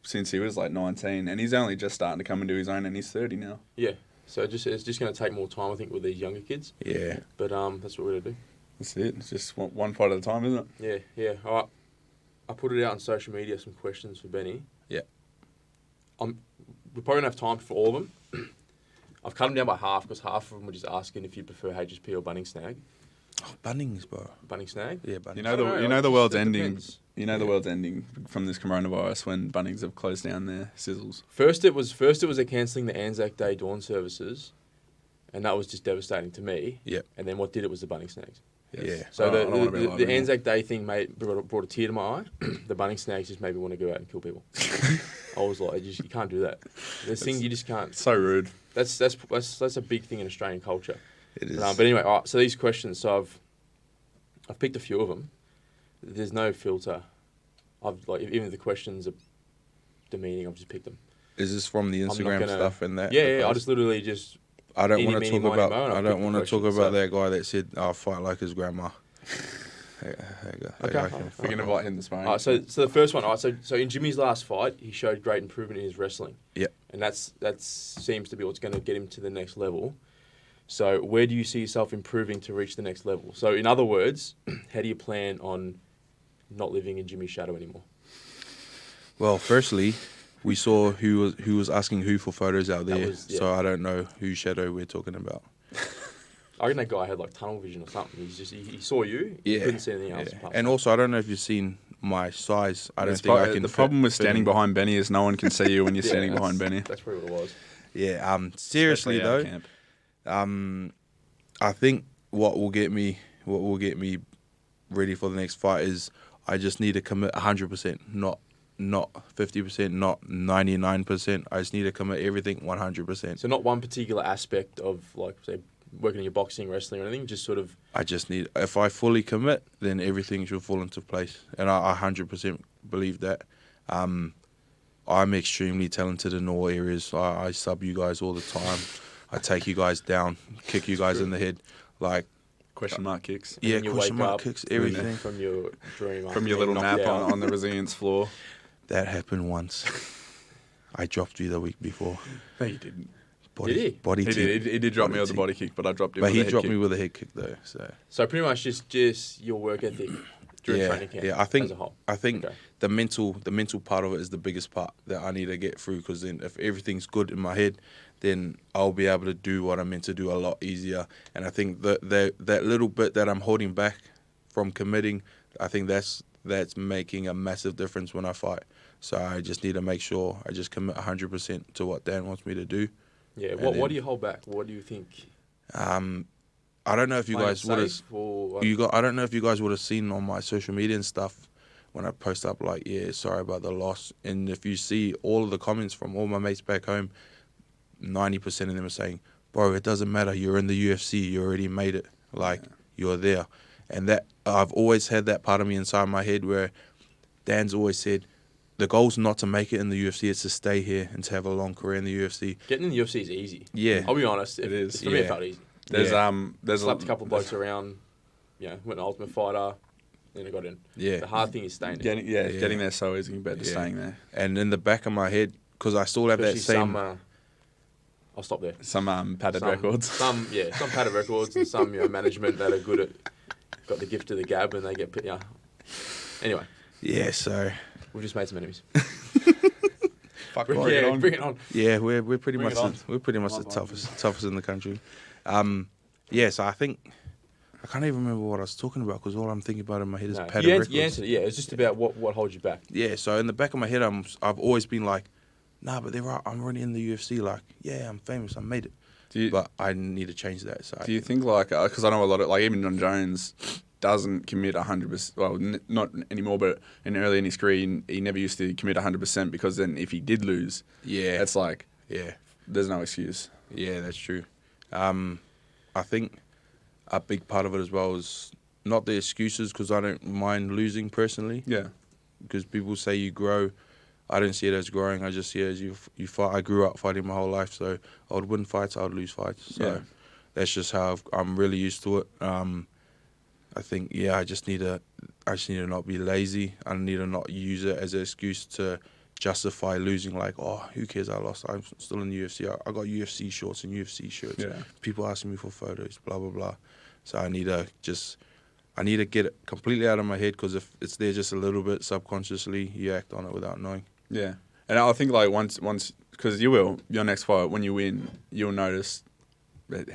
Speaker 3: since he was like 19, and he's only just starting to come into his own, and he's 30 now.
Speaker 2: Yeah. So it's just going to take more time, I think, with these younger kids.
Speaker 1: Yeah.
Speaker 2: But that's what we're going to do.
Speaker 3: That's it. It's just one fight at a time, isn't it?
Speaker 2: Yeah. All right. I put it out on social media, some questions for Benny.
Speaker 1: Yeah.
Speaker 2: We're probably going to have time for all of them. I've cut them down by half because half of them were just asking if you prefer HSP or Bunning Snag.
Speaker 1: Oh, Bunnings, bro.
Speaker 2: Bunning Snag?
Speaker 1: Yeah, Bunnings.
Speaker 3: You know the world's ending.
Speaker 2: Depends.
Speaker 3: You know the world's ending from this coronavirus when Bunnings have closed down their sizzles.
Speaker 2: First it was they're cancelling the Anzac Day dawn services, and that was just devastating to me.
Speaker 1: Yep.
Speaker 2: And then what did it was the Bunning Snags.
Speaker 1: Yes. Yeah.
Speaker 2: So
Speaker 3: I don't wanna be alive
Speaker 2: the
Speaker 3: anymore.
Speaker 2: Anzac Day thing brought a tear to my eye. The Bunning Snags just made me want to go out and kill people. I was like, you can't do that. This thing you just can't.
Speaker 3: So rude.
Speaker 2: That's a big thing in Australian culture.
Speaker 1: It is.
Speaker 2: But anyway, all right, so these questions. So I've picked a few of them. There's no filter. Even if the questions are demeaning, I've just picked them.
Speaker 1: Is this from the Instagram stuff and that?
Speaker 2: Yeah. I just literally just.
Speaker 1: I don't want to
Speaker 2: Eeny,
Speaker 1: talk
Speaker 2: meeny,
Speaker 1: about.
Speaker 2: miny, moe,
Speaker 1: I
Speaker 2: and
Speaker 1: don't
Speaker 2: I've
Speaker 1: want to
Speaker 2: picked
Speaker 1: talk
Speaker 2: the
Speaker 1: about
Speaker 2: questions,
Speaker 1: that guy that said, "I'll fight like his grandma."
Speaker 2: Okay.
Speaker 3: We can invite him to sparring.
Speaker 2: All right, so the first one. All right, so in Jimmy's last fight, he showed great improvement in his wrestling.
Speaker 1: Yep.
Speaker 2: And that seems to be what's going to get him to the next level. So where do you see yourself improving to reach the next level? So in other words, how do you plan on not living in Jimmy's shadow anymore?
Speaker 1: Well, firstly, we saw who was asking who for photos out there,
Speaker 2: So
Speaker 1: I don't know whose shadow we're talking about.
Speaker 2: I reckon that guy had like tunnel vision or something. He saw you. He couldn't see anything else.
Speaker 1: Yeah. And also, I don't know if you've seen my size. I don't
Speaker 3: It's
Speaker 1: think
Speaker 3: pro-
Speaker 1: I can.
Speaker 3: The problem with standing
Speaker 1: in.
Speaker 3: behind Benny is no one can see you when you're standing behind Benny.
Speaker 2: That's probably what it was.
Speaker 1: Yeah. Seriously
Speaker 3: Especially out
Speaker 1: though,
Speaker 3: of camp.
Speaker 1: I think what will get me ready for the next fight is I just need to commit 100%, not 50%, not 99%. I just need to commit everything 100%.
Speaker 2: So not one particular aspect of like say working in your boxing, wrestling, or anything. Just sort of.
Speaker 1: I just need. If I fully commit, then everything should fall into place, and I 100% believe that. I'm extremely talented in all areas. I sub you guys all the time. I take you guys down, kick you guys in the head, like
Speaker 3: Question mark kicks.
Speaker 1: yeah,
Speaker 2: you
Speaker 1: question
Speaker 2: wake
Speaker 1: mark
Speaker 2: up
Speaker 1: kicks, everything.
Speaker 2: from your dream.
Speaker 3: From your little nap on the resilience floor.
Speaker 1: That happened once. I dropped you the week before.
Speaker 3: No, you didn't.
Speaker 1: Body,
Speaker 2: Did he?
Speaker 1: Body
Speaker 3: He
Speaker 1: kick.
Speaker 3: did drop me with the
Speaker 1: kick.
Speaker 3: body kick, but I dropped him
Speaker 1: But
Speaker 3: with
Speaker 1: he
Speaker 3: a head
Speaker 1: dropped
Speaker 3: kick.
Speaker 1: me with a head kick though.
Speaker 2: So pretty much just your work ethic during training camp.
Speaker 1: Yeah, I think
Speaker 2: as a whole.
Speaker 1: the mental part of it is the biggest part that I need to get through, because then if everything's good in my head, then I'll be able to do what I'm meant to do a lot easier. And I think that little bit that I'm holding back from committing, I think that's making a massive difference when I fight. So I just need to make sure I just commit 100% to what Dan wants me to do.
Speaker 2: Yeah.
Speaker 1: And
Speaker 2: What
Speaker 1: then-
Speaker 2: do you hold back? What do you think?
Speaker 1: I don't know if you
Speaker 2: Playing
Speaker 1: guys would have.
Speaker 2: safe or,
Speaker 1: I don't know if you guys would have seen on my social media and stuff when I post up like, yeah, sorry about the loss. And if you see all of the comments from all my mates back home, 90% of them are saying, bro, it doesn't matter. You're in the UFC. You already made it. Like, you're there. And that I've always had that part of me inside my head where Dan's always said, the goal's not to make it in the UFC, it's to stay here and to have a long career in the UFC.
Speaker 2: Getting in the UFC is easy.
Speaker 1: Yeah.
Speaker 2: I'll be honest.
Speaker 3: It is.
Speaker 2: For me, it felt easy.
Speaker 3: There's
Speaker 2: Slapped a couple of blokes around, went an Ultimate Fighter, then I got in.
Speaker 1: Yeah.
Speaker 2: The hard thing is staying there.
Speaker 3: Getting there so easy compared to
Speaker 1: Yeah.
Speaker 3: staying there.
Speaker 1: And in the back of my head, because I still have that
Speaker 2: Especially
Speaker 1: same...
Speaker 2: I'll stop there.
Speaker 3: Some padded records.
Speaker 2: Some padded records and some management that are good at, got the gift of the gab and they get, Anyway,
Speaker 1: Yeah, so...
Speaker 2: we've just made some enemies.
Speaker 3: Fuck,
Speaker 2: Bring it on.
Speaker 1: Yeah, we're pretty
Speaker 3: Bring
Speaker 1: much
Speaker 3: it on.
Speaker 1: we're pretty much the toughest in the country. So I think I can't even remember what I was talking about, because all I'm thinking about in my head is
Speaker 2: No,
Speaker 1: padded
Speaker 2: you
Speaker 1: records.
Speaker 2: answered it. Yeah, it's just about what holds you back.
Speaker 1: Yeah, so in the back of my head, I've always been like, nah, but I'm already in the UFC. Like, yeah, I'm famous. I made it. But I need to change that. So
Speaker 3: Do you think, like, because I know a lot of, like, even John Jones doesn't commit 100%, well, not anymore, but early in his career, he never used to commit 100%, because then if he did lose,
Speaker 1: yeah,
Speaker 3: it's like,
Speaker 1: yeah,
Speaker 3: there's no excuse.
Speaker 1: yeah, that's true. I think a big part of it as well is not the excuses, because I don't mind losing personally.
Speaker 3: Yeah.
Speaker 1: Because people say you grow. I don't see it as growing. I just see it as you fight. I grew up fighting my whole life, so I would win fights, I would lose fights. So that's just how I'm really used to it. I think I just need to not be lazy. I need to not use it as an excuse to justify losing. Like, oh, who cares? I lost. I'm still in the UFC. I got UFC shorts and UFC shirts.
Speaker 3: Yeah.
Speaker 1: People asking me for photos. Blah blah blah. So I need to get it completely out of my head, because if it's there just a little bit subconsciously, you act on it without knowing.
Speaker 3: Yeah. And I think like once, because you will, your next fight, when you win, you'll notice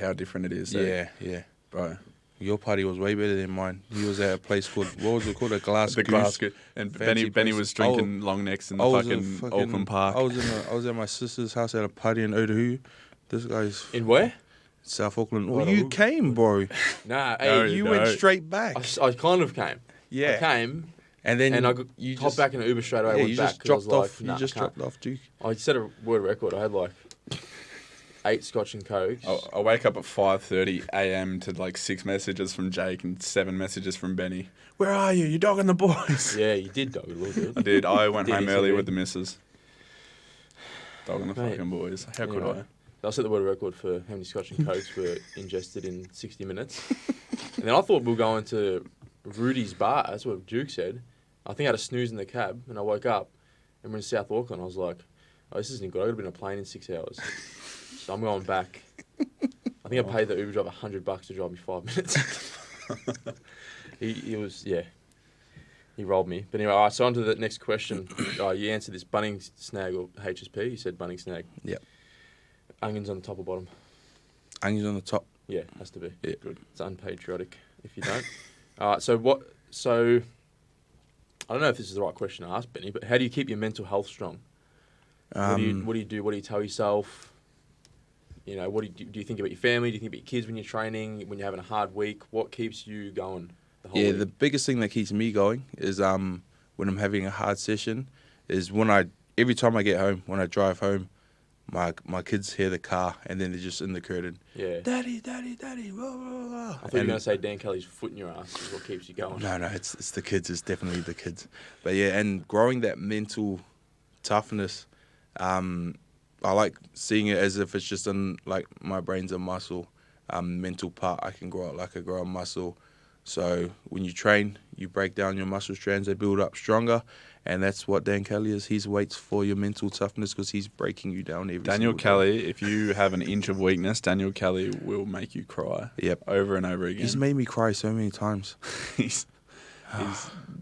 Speaker 3: how different it is. So,
Speaker 1: Yeah.
Speaker 3: Bro.
Speaker 1: Your party was way better than mine. He was at a place called, what was it called? A Glass
Speaker 3: The
Speaker 1: Goose.
Speaker 3: Glass Goose. And Benny was drinking long necks in the fucking Auckland Park.
Speaker 1: I was at my sister's house at a party in Otahu. This guy's...
Speaker 2: In where?
Speaker 1: South Auckland. Well, you came, bro.
Speaker 2: Nah,
Speaker 1: You went straight back.
Speaker 2: I kind of came.
Speaker 1: Yeah.
Speaker 2: I came...
Speaker 1: And then
Speaker 2: I hopped back in an Uber straight away.
Speaker 1: Yeah,
Speaker 2: went
Speaker 1: you
Speaker 2: back
Speaker 1: just dropped off.
Speaker 2: Nah,
Speaker 1: You just dropped off, Duke.
Speaker 2: I set a world record. I had like 8 Scotch and Cokes.
Speaker 3: I wake up at 5:30 a.m. to like 6 messages from Jake and 7 messages from Benny. Where are you? You're dogging the boys.
Speaker 2: Yeah, you did dog a little bit.
Speaker 3: I did. I went
Speaker 2: Did
Speaker 3: home
Speaker 2: you
Speaker 3: early
Speaker 2: really?
Speaker 3: with the missus. Dogging the
Speaker 2: Mate,
Speaker 3: fucking boys. How could
Speaker 2: anyway, I set the world record for how many Scotch and Cokes were ingested in 60 minutes. And then I thought we were going to Rudy's bar. That's what Duke said. I think I had a snooze in the cab, and I woke up, and we're in South Auckland. I was like, oh, this isn't good. I got to be on a plane in 6 hours. So I'm going back. I think I paid the Uber driver $100 to drive me 5 minutes. he was, he rolled me. But anyway, all right, so on to the next question. You answered this, Bunnings snag or HSP. You said Bunnings snag.
Speaker 1: Yep.
Speaker 2: Onions on the top or bottom?
Speaker 1: Onions on the top.
Speaker 2: Yeah, has to be.
Speaker 1: Yeah.
Speaker 2: Good. It's unpatriotic if you don't. All right, so I don't know if this is the right question to ask, Benny, but how do you keep your mental health strong? What do you do? What do you tell yourself? You know, what do you think about your family? Do you think about your kids when you're training? When you're having a hard week? What keeps you going the whole week?
Speaker 1: The biggest thing that keeps me going is when I'm having a hard session, is every time I get home, when I drive home, my kids hear the car and then they're just in the curtain.
Speaker 2: Yeah.
Speaker 1: Daddy, blah, blah, blah.
Speaker 2: I thought you were going to say Dan Kelly's foot in your ass is what keeps you going.
Speaker 1: No, it's the kids. It's definitely the kids. But yeah, and growing that mental toughness, I like seeing it as if it's just like my brain's a muscle. Mental part, I can grow it like I grow a muscle. So when you train, you break down your muscle strands, they build up stronger. And that's what Dan Kelly is. He waits for your mental toughness because he's breaking you down every
Speaker 3: Daniel
Speaker 1: single
Speaker 3: Kelly, if you have an inch of weakness, Daniel Kelly will make you cry.
Speaker 1: Yep.
Speaker 3: Over and over again.
Speaker 1: He's made me cry so many times.
Speaker 3: he's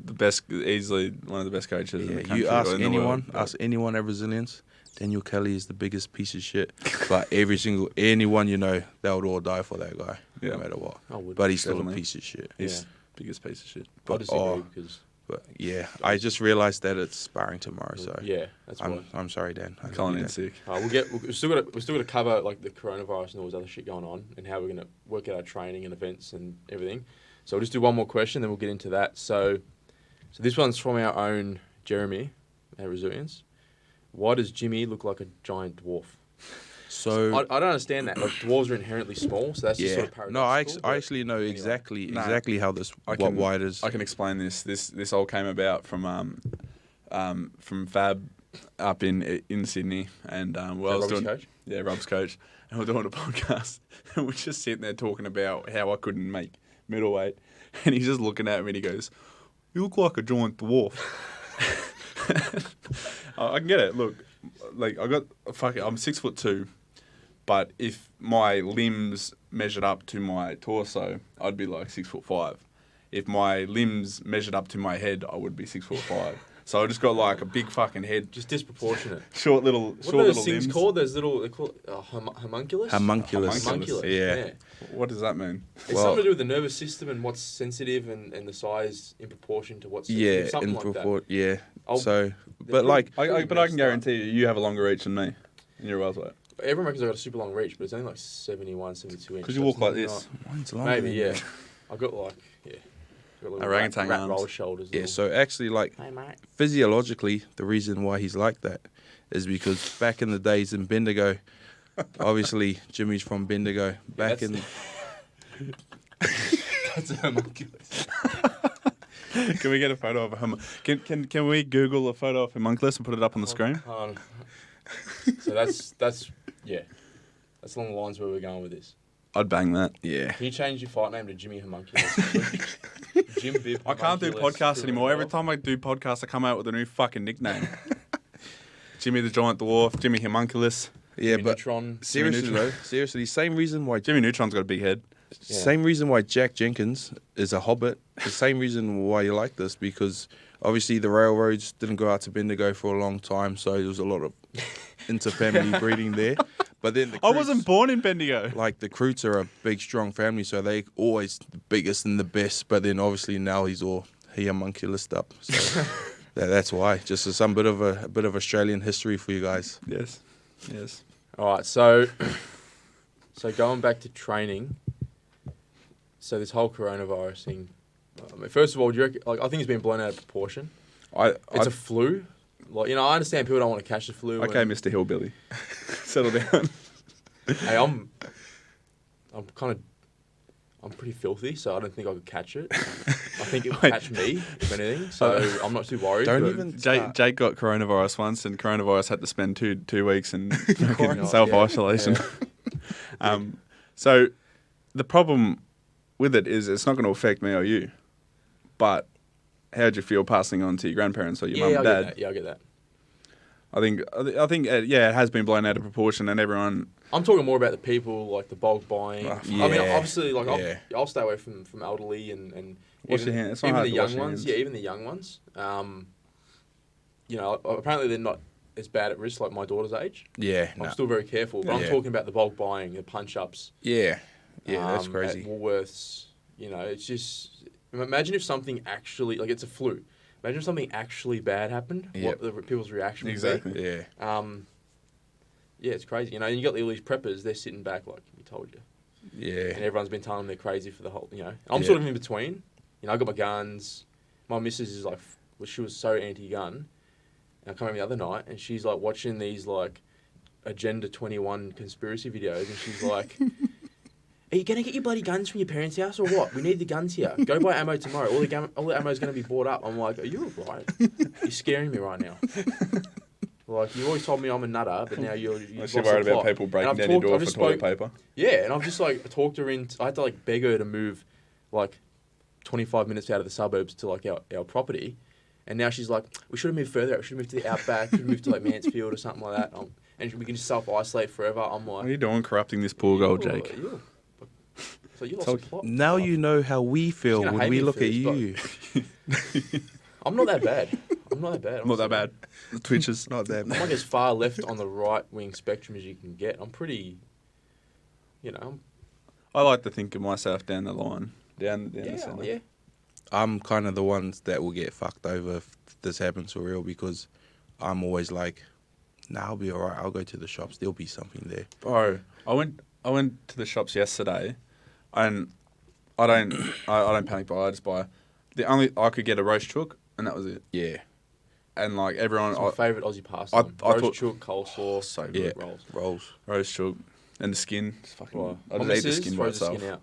Speaker 3: the best, easily one of the best coaches in the country.
Speaker 1: You ask
Speaker 3: or in
Speaker 1: anyone,
Speaker 3: the world.
Speaker 1: at Resilience, Daniel Kelly is the biggest piece of shit. But anyone you know, they would all die for that guy, no matter what.
Speaker 2: I would.
Speaker 1: But he's still
Speaker 3: Definitely.
Speaker 1: a piece of shit.
Speaker 3: He's the biggest piece of shit.
Speaker 2: I disagree because...
Speaker 1: But yeah, I just realised that it's sparring tomorrow, so
Speaker 2: Yeah, that's why.
Speaker 1: I'm sorry, Dan. I
Speaker 3: Colin
Speaker 1: love you,
Speaker 3: in sick.
Speaker 2: We're still got to cover like the coronavirus and all this other shit going on and how we're going to work out our training and events and everything. So we'll just do one more question, then we'll get into that. So this one's from our own Jeremy at Resilience. Why does Jimmy look like a giant dwarf?
Speaker 1: So
Speaker 2: I don't understand that. Like, dwarves are inherently small, so that's just sort of paradoxical.
Speaker 1: No, I
Speaker 2: but
Speaker 1: actually know
Speaker 2: anyway.
Speaker 1: exactly how this
Speaker 3: I can-
Speaker 1: why it is.
Speaker 3: I can explain this. This all came about from Fab up in Sydney, and
Speaker 2: Rob's coach?
Speaker 3: Yeah, Rob's coach, and we're doing a podcast, and we're just sitting there talking about how I couldn't make middleweight, and he's just looking at me and he goes, "You look like a giant dwarf." I can get it. Look, like I'm 6'2", but if my limbs measured up to my torso, I'd be like 6'5". If my limbs measured up to my head, I would be 6'5". So I just got like a big fucking head,
Speaker 2: Just disproportionate.
Speaker 3: short little
Speaker 2: What are those
Speaker 3: little
Speaker 2: things
Speaker 3: limbs.
Speaker 2: called? Those little, they're called homunculus?
Speaker 1: Homunculus.
Speaker 2: Homunculus.
Speaker 1: Yeah.
Speaker 3: What does that mean?
Speaker 2: It's something to do with the nervous system and what's sensitive and the size in proportion to what's sensitive.
Speaker 1: Yeah,
Speaker 2: something
Speaker 1: in
Speaker 2: like
Speaker 1: proport. Yeah.
Speaker 2: I'll-
Speaker 1: So, but
Speaker 2: pretty-
Speaker 1: like,
Speaker 3: But I can guarantee you have a longer reach than me in your welterweight.
Speaker 2: that. Everyone reckons I've got a super long reach, but it's only like 71, 72 inches.
Speaker 3: Because you walk like this.
Speaker 1: mine's longer
Speaker 2: Maybe,
Speaker 1: than
Speaker 2: yeah.
Speaker 1: that.
Speaker 2: I've got like, got little
Speaker 3: Orangutan
Speaker 2: rat
Speaker 3: arms.
Speaker 2: roll shoulders.
Speaker 1: Yeah. So actually, like,
Speaker 2: Hey, mate.
Speaker 1: physiologically, the reason why he's like that is because back in the days in Bendigo, obviously Jimmy's from Bendigo. Back
Speaker 2: that's-
Speaker 1: in
Speaker 2: That's a homunculus.
Speaker 3: Can we get a photo of a Can we Google a photo of homunculus and put it up on the screen?
Speaker 2: Hold on. So that's along the lines where we're going with this.
Speaker 3: I'd bang that.
Speaker 1: Yeah.
Speaker 2: Can you change your fight name to Jimmy Homunculus? Jim Bib.
Speaker 3: I can't do podcasts anymore. Every time I do podcasts, I come out with a new fucking nickname. Jimmy the Giant Dwarf, Jimmy Homunculus.
Speaker 1: Yeah,
Speaker 2: Jimmy
Speaker 1: but
Speaker 2: Neutron.
Speaker 1: seriously though, same reason why
Speaker 3: Jimmy Neutron's got a big head.
Speaker 1: Same reason why Jack Jenkins is a hobbit. The same reason why you like this, because obviously the railroads didn't go out to Bendigo for a long time, so there was a lot of inter-family breeding there. But then
Speaker 3: I wasn't born in Bendigo.
Speaker 1: Like the Croots are a big, strong family, so they always the biggest and the best. But then obviously now he homunculus up. So that's why. Just some bit of Australian history for you guys.
Speaker 3: Yes.
Speaker 2: All right, so going back to training. So this whole coronavirus thing. I mean, first of all, do you reckon, I think it's been blown out of proportion. It's a flu. Like, I understand people don't want to catch the flu.
Speaker 3: Okay, Mr. Hillbilly, settle down.
Speaker 2: Hey, I'm pretty filthy, so I don't think I could catch it. I think it would catch me, if anything. So I'm not too worried.
Speaker 3: Jake got coronavirus once, and coronavirus had to spend two weeks in self-isolation.
Speaker 2: Yeah.
Speaker 3: So the problem with it is it's not going to affect me or you. But how'd you feel passing on to your grandparents or your mum and dad?
Speaker 2: I get that.
Speaker 3: I think it has been blown out of proportion, and everyone.
Speaker 2: I'm talking more about the people, like the bulk buying.
Speaker 1: Yeah.
Speaker 2: I mean, obviously, I'll stay away from elderly and
Speaker 3: Wash your hands. It's not hard
Speaker 2: the
Speaker 3: to wash
Speaker 2: young
Speaker 3: your
Speaker 2: ones.
Speaker 3: hands.
Speaker 2: Yeah, even the young ones. Apparently they're not as bad at risk like my daughter's age.
Speaker 1: Yeah.
Speaker 2: I'm still very careful, but I'm talking about the bulk buying, the punch ups.
Speaker 1: Yeah. Yeah, that's crazy.
Speaker 2: At Woolworths, it's just imagine if something actually it's a flu. Imagine if something actually bad happened.
Speaker 1: Yep.
Speaker 2: What people's reaction would be.
Speaker 1: Yeah.
Speaker 2: Yeah, it's crazy. And you got all these preppers, they're sitting back like we told you.
Speaker 1: Yeah.
Speaker 2: And everyone's been telling them they're crazy for the whole, I'm sort of in between. I got my guns. My missus is like, she was so anti-gun. And I come home the other night and she's like watching these like Agenda 21 conspiracy videos and she's like, are you going to get your bloody guns from your parents' house or what? We need the guns here. Go buy ammo tomorrow. All the ammo is going to be bought up. I'm like, are you all right? You're scaring me right now. Like, you always told me I'm a nutter, but now you're
Speaker 3: worried about people breaking down your door for toilet paper.
Speaker 2: Yeah, and I've just talked her in. I had to beg her to move 25 minutes out of the suburbs to our property. And now she's like, we should have moved further out. We should have moved to the outback. We should have moved to Mansfield or something like that. And we can just self-isolate forever. I'm like...
Speaker 3: What are you doing corrupting this poor girl, Jake?
Speaker 2: So you lost the plot.
Speaker 1: Now you know how we feel when we look at you.
Speaker 2: I'm not that bad. Not that bad.
Speaker 3: The Twitches.
Speaker 1: Not that
Speaker 2: I'm as far left on the right-wing spectrum as you can get. I'm pretty...
Speaker 3: I like to think of myself down the line. Down the centre.
Speaker 2: Yeah.
Speaker 1: I'm kind of the ones that will get fucked over if this happens for real because I'm always like, I'll be all right. I'll go to the shops. There'll be something there.
Speaker 3: Bro, I went to the shops yesterday, and I don't panic buy. I just buy. I could get a roast chook, and that was it.
Speaker 1: Yeah.
Speaker 2: And everyone, it's my favourite Aussie pastime. Roast chook, coleslaw,
Speaker 3: so good.
Speaker 1: Yeah.
Speaker 2: Rolls.
Speaker 3: Roast chook, and the skin. Just fucking.
Speaker 2: Well,
Speaker 3: I just ate the skin by itself.
Speaker 2: Skin out.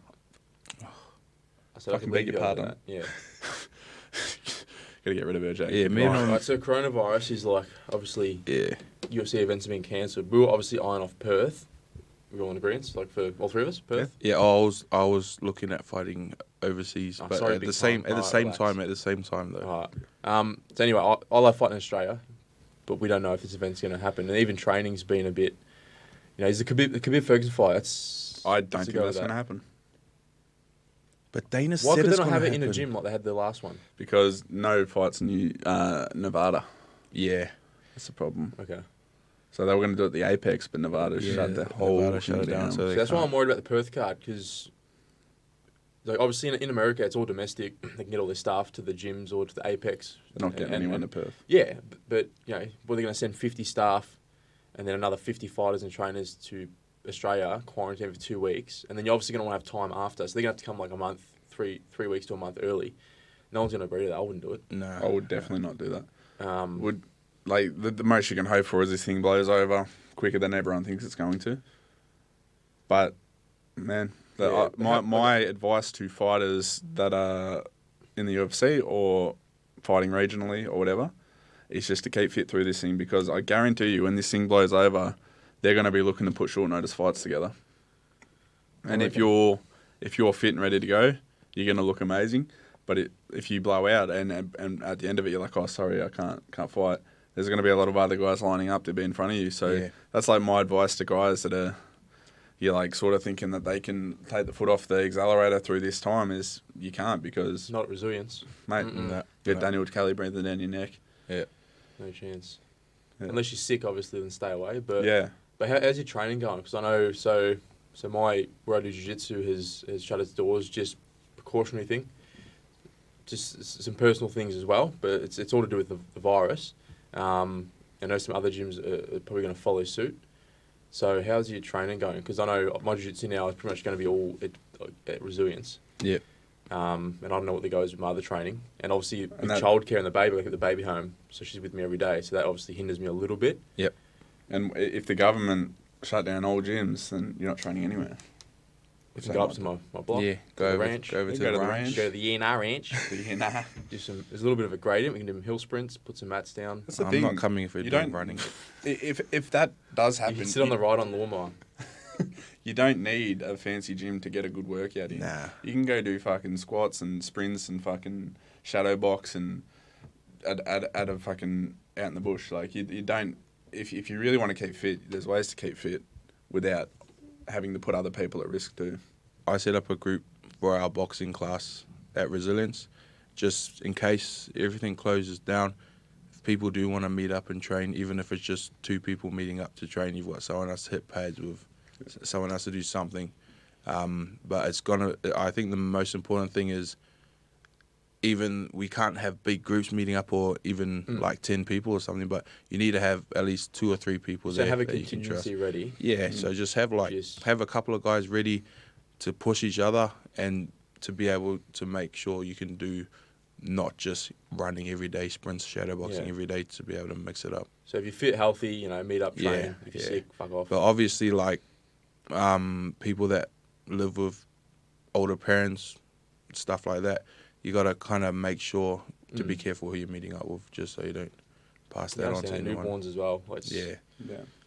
Speaker 2: I said,
Speaker 3: fucking beg your pardon.
Speaker 2: Yeah.
Speaker 3: Gotta get rid of her, Jake.
Speaker 1: Yeah, man.
Speaker 2: Right, so coronavirus is obviously. Yeah. UFC events have been cancelled. We were obviously eyeing off Perth. We're all in agreement, for all three of us, Perth.
Speaker 1: Yeah, I was looking at fighting overseas, but at the same time though.
Speaker 2: Right. So anyway, I love fighting in Australia, but we don't know if this event's going to happen. And even training's been a bit, is the Khabib Ferguson fight?
Speaker 3: I don't think that's going to happen.
Speaker 1: But Dana
Speaker 2: Why
Speaker 1: said
Speaker 2: could
Speaker 1: it's
Speaker 2: they not have it
Speaker 1: happen.
Speaker 2: in a gym like they had the last one?
Speaker 3: Because no fights in Nevada.
Speaker 1: Yeah,
Speaker 3: that's the problem.
Speaker 2: Okay.
Speaker 3: So they were going to do it at the Apex, but Nevada shut the whole
Speaker 1: shut it down.
Speaker 2: So that's why I'm worried about the Perth card because, obviously in America it's all domestic. They can get all their staff to the gyms or to the Apex.
Speaker 3: They're not getting anyone to Perth.
Speaker 2: Yeah, but were they going to send 50 staff and then another 50 fighters and trainers to Australia, quarantine for 2 weeks, and then you're obviously going to want to have time after. So they're going to have to come a month, three weeks to a month early. No one's going to agree to that. I wouldn't do it.
Speaker 1: No,
Speaker 3: I would definitely not do that. The most you can hope for is this thing blows over quicker than everyone thinks it's going to. But, man, My advice to fighters that are in the UFC or fighting regionally or whatever is just to keep fit through this thing, because I guarantee you when this thing blows over, they're going to be looking to put short notice fights together. And if you're fit and ready to go, you're going to look amazing. But if you blow out and at the end of it you're like, oh sorry, I can't fight, there's going to be a lot of other guys lining up to be in front of you. So that's like my advice to guys that are you're like sort of thinking that they can take the foot off the accelerator through this time, is you can't, because
Speaker 2: Not resilience.
Speaker 3: mate, get Daniel Kelly breathing down your neck.
Speaker 1: Yeah.
Speaker 2: No chance.
Speaker 3: Yeah.
Speaker 2: Unless you're sick, obviously, then stay away. But
Speaker 3: Yeah.
Speaker 2: But how's your training going? Because I know, so where I do jiu-jitsu has shut its doors, just precautionary thing. Just some personal things as well, but it's all to do with the virus. I know some other gyms are probably going to follow suit. So how's your training going? Because I know my jiu-jitsu now is pretty much going to be all at resilience.
Speaker 1: Yeah.
Speaker 2: And I don't know what the goes with my other training. And obviously with childcare and the baby, I keep the baby home, so she's with me every day. So that obviously hinders me a little bit.
Speaker 1: Yep.
Speaker 3: And if the government shut down all gyms, then you're not training anywhere.
Speaker 2: We can go up to my block.
Speaker 1: Yeah,
Speaker 2: go over to the ranch. Go to the ENR ranch. There's a little bit of a gradient. We can do some hill sprints, put some mats down.
Speaker 3: That's the
Speaker 1: I'm
Speaker 3: thing.
Speaker 1: not coming if you're doing running.
Speaker 3: If that does happen,
Speaker 2: You can sit on the ride on the lawnmower.
Speaker 3: You don't need a fancy gym to get a good workout in.
Speaker 1: Nah.
Speaker 3: You can go do fucking squats and sprints and fucking shadow box and at a fucking out in the bush. Like you don't. If you really want to keep fit, there's ways to keep fit without having to put other people at risk too.
Speaker 1: I set up a group for our boxing class at Resilience, just in case everything closes down. If people do want to meet up and train, even if it's just 2 people meeting up to train, you've got someone else to hit pads with, someone else to do something. But I think the most important thing is, even we can't have big groups meeting up or even like 10 people or something, but you need to have at least 2 or 3 people there.
Speaker 2: So have a
Speaker 1: that you can trust.
Speaker 2: contingency ready.
Speaker 1: Yeah, so just have a couple of guys ready to push each other and to be able to make sure you can do not just running every day, sprints, shadow boxing every day, to be able to mix it up.
Speaker 2: So if you're fit, healthy, meet up, train. If you're sick, fuck off.
Speaker 1: But obviously, like people that live with older parents, stuff like that, you got to kind of make sure to be careful who you're meeting up with, just so you don't pass that on to anyone.
Speaker 2: Newborns as well.
Speaker 1: Yeah.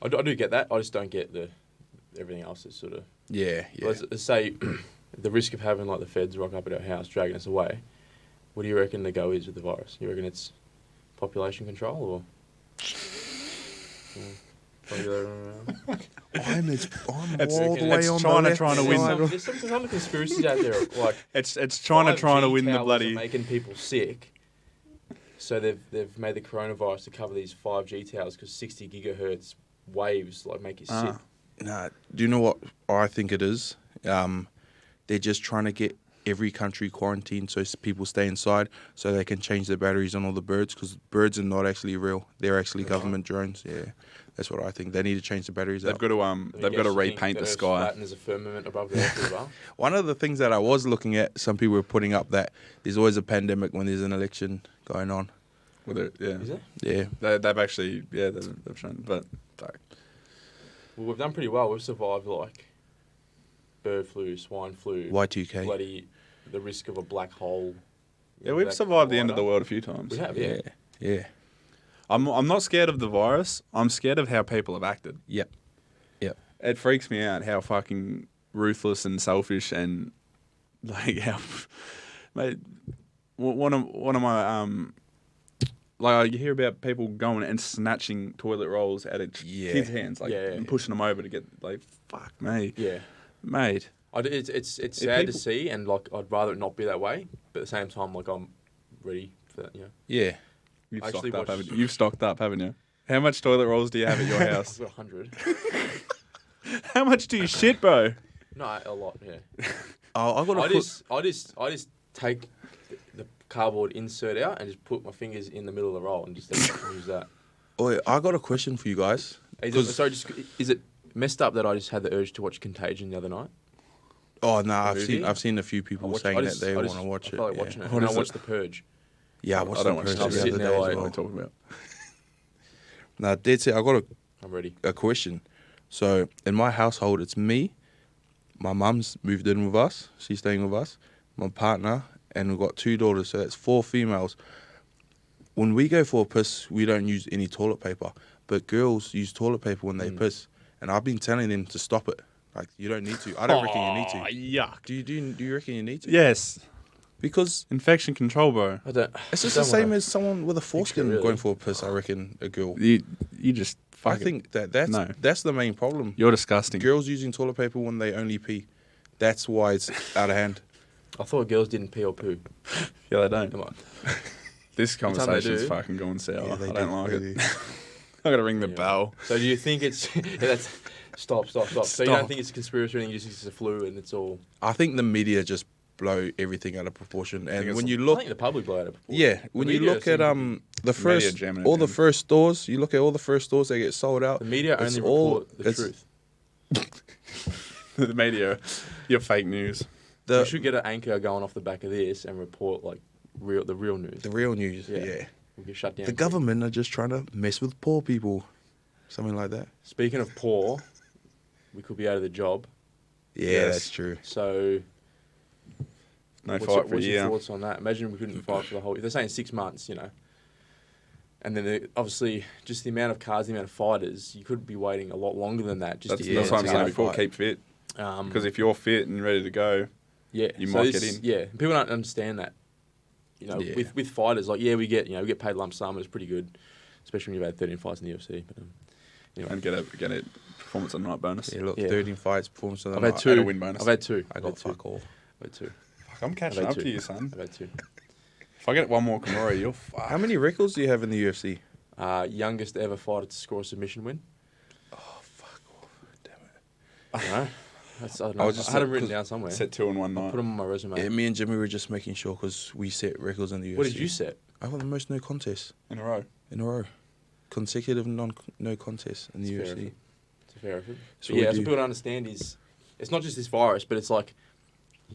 Speaker 2: I do get that. I just don't get everything else is sort of...
Speaker 1: Yeah.
Speaker 2: Let's say the risk of having like the feds rock up at our house, dragging us away. What do you reckon the go is with the virus? You reckon it's population control or?
Speaker 1: I'm
Speaker 3: all the way on China trying to win.
Speaker 2: There's some other conspiracies out there. Like
Speaker 3: it's China trying to win the bloody.
Speaker 2: Making people sick. So they've made the coronavirus to cover these 5G towers because 60 gigahertz waves make you sick.
Speaker 1: Nah, do you know what I think it is? They're just trying to get every country quarantined so people stay inside so they can change the batteries on all the birds, because birds are not actually real. They're actually government drones. Yeah, that's what I think. They need to change the batteries
Speaker 3: They've got to repaint the sky.
Speaker 2: And there's a firmament above the earth as well.
Speaker 1: One of the things that I was looking at, some people were putting up that there's always a pandemic when there's an election going on.
Speaker 3: Is
Speaker 2: it?
Speaker 1: Yeah.
Speaker 3: They've actually, they've shown, but...
Speaker 2: Well, we've done pretty well. We've survived bird flu, swine flu,
Speaker 1: Y2K,
Speaker 2: bloody the risk of a black hole.
Speaker 3: Yeah, we've survived the end of the world a few times.
Speaker 2: We have,
Speaker 1: yeah.
Speaker 3: I'm not scared of the virus. I'm scared of how people have acted.
Speaker 1: Yep.
Speaker 3: It freaks me out how fucking ruthless and selfish and how, mate. One of my you hear about people going and snatching toilet rolls out of kids' hands, and pushing them over to get fuck me.
Speaker 2: Yeah,
Speaker 3: mate.
Speaker 2: It's sad to see, and I'd rather it not be that way, but at the same time, I'm ready for that.
Speaker 1: Yeah.
Speaker 3: You've stocked up, haven't you? How much toilet rolls do you have at your house?
Speaker 2: I've got 100.
Speaker 3: How much do you shit, bro?
Speaker 2: No, a lot. Yeah.
Speaker 1: I
Speaker 2: just take the cardboard insert out and just put my fingers in the middle of the roll and just use that.
Speaker 1: Oh, I got a question for you guys.
Speaker 2: Is it messed up that I just had the urge to watch Contagion the other night?
Speaker 1: Oh no, I've seen a few people saying that they want to watch it.
Speaker 2: I feel like watching it. And I watched The Purge.
Speaker 1: Yeah, I watched The Purge.
Speaker 2: I was sitting there
Speaker 3: what are we talking about?
Speaker 1: Now, that's it. I got
Speaker 2: I'm ready.
Speaker 1: A question. So in my household, it's me, my mum's moved in with us. She's staying with us. My partner, and we've got 2 daughters, so that's 4 females. When we go for a piss, we don't use any toilet paper, but girls use toilet paper when they piss, and I've been telling them to stop it. Like, you don't need to. I don't reckon you need to.
Speaker 3: Yuck.
Speaker 1: Do you reckon you need to?
Speaker 3: Yes.
Speaker 1: Because
Speaker 3: Infection control, bro.
Speaker 1: it's just the same as someone with a foreskin going for a piss. I reckon a girl.
Speaker 3: You just.
Speaker 1: I think that's the main problem.
Speaker 3: You're disgusting.
Speaker 1: Girls using toilet paper when they only pee. That's why it's out of hand.
Speaker 2: I thought girls didn't pee or poo.
Speaker 3: Yeah, they don't.
Speaker 2: Come on.
Speaker 3: This conversation's
Speaker 2: do.
Speaker 3: fucking going sour.
Speaker 1: Yeah,
Speaker 3: I don't like
Speaker 1: they
Speaker 3: it. I gotta ring the bell.
Speaker 2: So do you think it's stop. So you don't think it's a conspiracy or anything? You just think it's a flu and it's all.
Speaker 1: I think the media just blow everything out of proportion. And when you
Speaker 2: I
Speaker 1: look,
Speaker 2: think the public blow out of proportion.
Speaker 1: yeah, when you look at the first,
Speaker 3: jamming
Speaker 1: all
Speaker 3: it
Speaker 1: the
Speaker 3: in.
Speaker 1: first stores, you look at all the first stores that get sold out.
Speaker 2: The media
Speaker 1: it's
Speaker 2: only
Speaker 1: all-
Speaker 2: report the
Speaker 1: it's-
Speaker 2: truth.
Speaker 3: The media, you're fake news.
Speaker 2: We should get an anchor going off the back of this and report like the real news.
Speaker 1: The real news, yeah.
Speaker 2: We get shut down.
Speaker 1: The government are just trying to mess with poor people, something like that.
Speaker 2: Speaking of poor, we could be out of the job.
Speaker 1: Yeah,
Speaker 3: Yes.
Speaker 1: that's true.
Speaker 2: So
Speaker 3: No
Speaker 2: what's
Speaker 3: fight for a
Speaker 2: your
Speaker 3: year.
Speaker 2: thoughts on that? Imagine we couldn't fight for the whole. They're saying 6 months, and then obviously just the amount of cards, the amount of fighters, you could be waiting a lot longer than that. Just
Speaker 3: That's,
Speaker 2: to
Speaker 3: that's what I'm
Speaker 2: to
Speaker 3: saying
Speaker 2: get a
Speaker 3: before.
Speaker 2: fight.
Speaker 3: Keep fit. Because if you're fit and ready to go,
Speaker 2: Yeah,
Speaker 3: You
Speaker 2: so
Speaker 3: might
Speaker 2: this-
Speaker 3: get in.
Speaker 2: Yeah, people don't understand that.
Speaker 1: Yeah.
Speaker 2: With fighters, like we get paid lump sum. It's pretty good, especially when you've had 13 fights in the UFC. But anyway,
Speaker 3: and get a performance on the night bonus.
Speaker 1: Yeah, look,
Speaker 2: Yeah.
Speaker 1: 13 fights, performance of the
Speaker 2: I've had
Speaker 1: night.
Speaker 2: two.
Speaker 3: And a win bonus.
Speaker 2: I've had two.
Speaker 1: I got fuck all.
Speaker 2: I've had two.
Speaker 3: Fuck, I'm catching
Speaker 2: I've had
Speaker 3: up to
Speaker 2: two.
Speaker 3: you, son.
Speaker 2: I've had two.
Speaker 3: If I get one more Kimura, you're fucked.
Speaker 1: How many records do you have in the UFC?
Speaker 2: Youngest ever fighter to score a submission win.
Speaker 1: Oh, fuck off. Damn it.
Speaker 2: I don't know. I don't know. I had them written down somewhere.
Speaker 3: Set 2 in one
Speaker 2: I'll
Speaker 3: night.
Speaker 2: put them on my resume.
Speaker 1: Yeah, me and Jimmy were just making sure because we set records in the UFC.
Speaker 2: What did you set?
Speaker 1: I got the most no contests
Speaker 3: In a row.
Speaker 1: in a row. Consecutive no contests in the
Speaker 2: It's fair
Speaker 1: UFC.
Speaker 2: effort. It's a fair effort.
Speaker 1: So
Speaker 2: But
Speaker 1: we
Speaker 2: yeah, so
Speaker 1: do-
Speaker 2: people don't understand is it's not just this virus, but it's like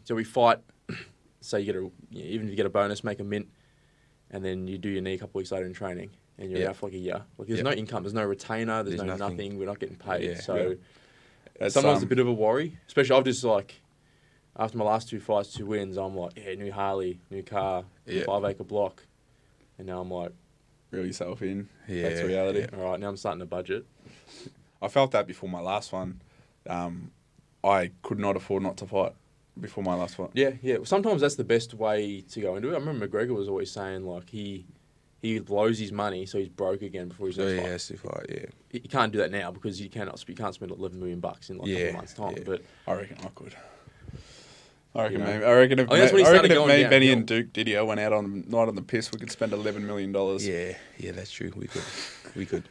Speaker 2: so we fight. Say you get even if you get a bonus, make a mint, and then you do your knee a couple weeks later in training, and you're
Speaker 1: Yeah.
Speaker 2: out for like a year. Like there's
Speaker 1: Yeah.
Speaker 2: no income, there's no retainer, there's
Speaker 1: There's
Speaker 2: no
Speaker 1: nothing.
Speaker 2: nothing. We're not getting paid.
Speaker 1: Yeah.
Speaker 2: So
Speaker 3: Yeah. That's,
Speaker 2: sometimes a bit of a worry, especially I've just like after my last 2 fights, 2 wins, I'm like, yeah, new Harley, new car,
Speaker 1: Yeah.
Speaker 2: 5-acre block, and now I'm like,
Speaker 3: reel yourself in.
Speaker 1: Yeah,
Speaker 3: That's reality.
Speaker 1: yeah.
Speaker 2: all right, now I'm starting to budget.
Speaker 3: I felt that before my last one. I could not afford not to fight before my last fight.
Speaker 2: Yeah. Sometimes that's the best way to go into it. I remember McGregor was always saying like he blows his money, so he's broke again before his
Speaker 1: So
Speaker 2: next
Speaker 1: yeah,
Speaker 2: fight.
Speaker 1: that's if I, yeah.
Speaker 2: You can't do that now because you can't spend $11 million in like a couple
Speaker 1: Yeah,
Speaker 2: of months' time.
Speaker 1: yeah.
Speaker 2: But
Speaker 3: I reckon I could. I reckon
Speaker 2: You know.
Speaker 3: maybe. I reckon if,
Speaker 2: I think that's when he
Speaker 3: I reckon
Speaker 2: started
Speaker 3: if
Speaker 2: going
Speaker 3: me, Benny,
Speaker 2: downhill.
Speaker 3: and Duke Didier went out on night on the piss, we could spend $11 million.
Speaker 1: Yeah, that's true. We could.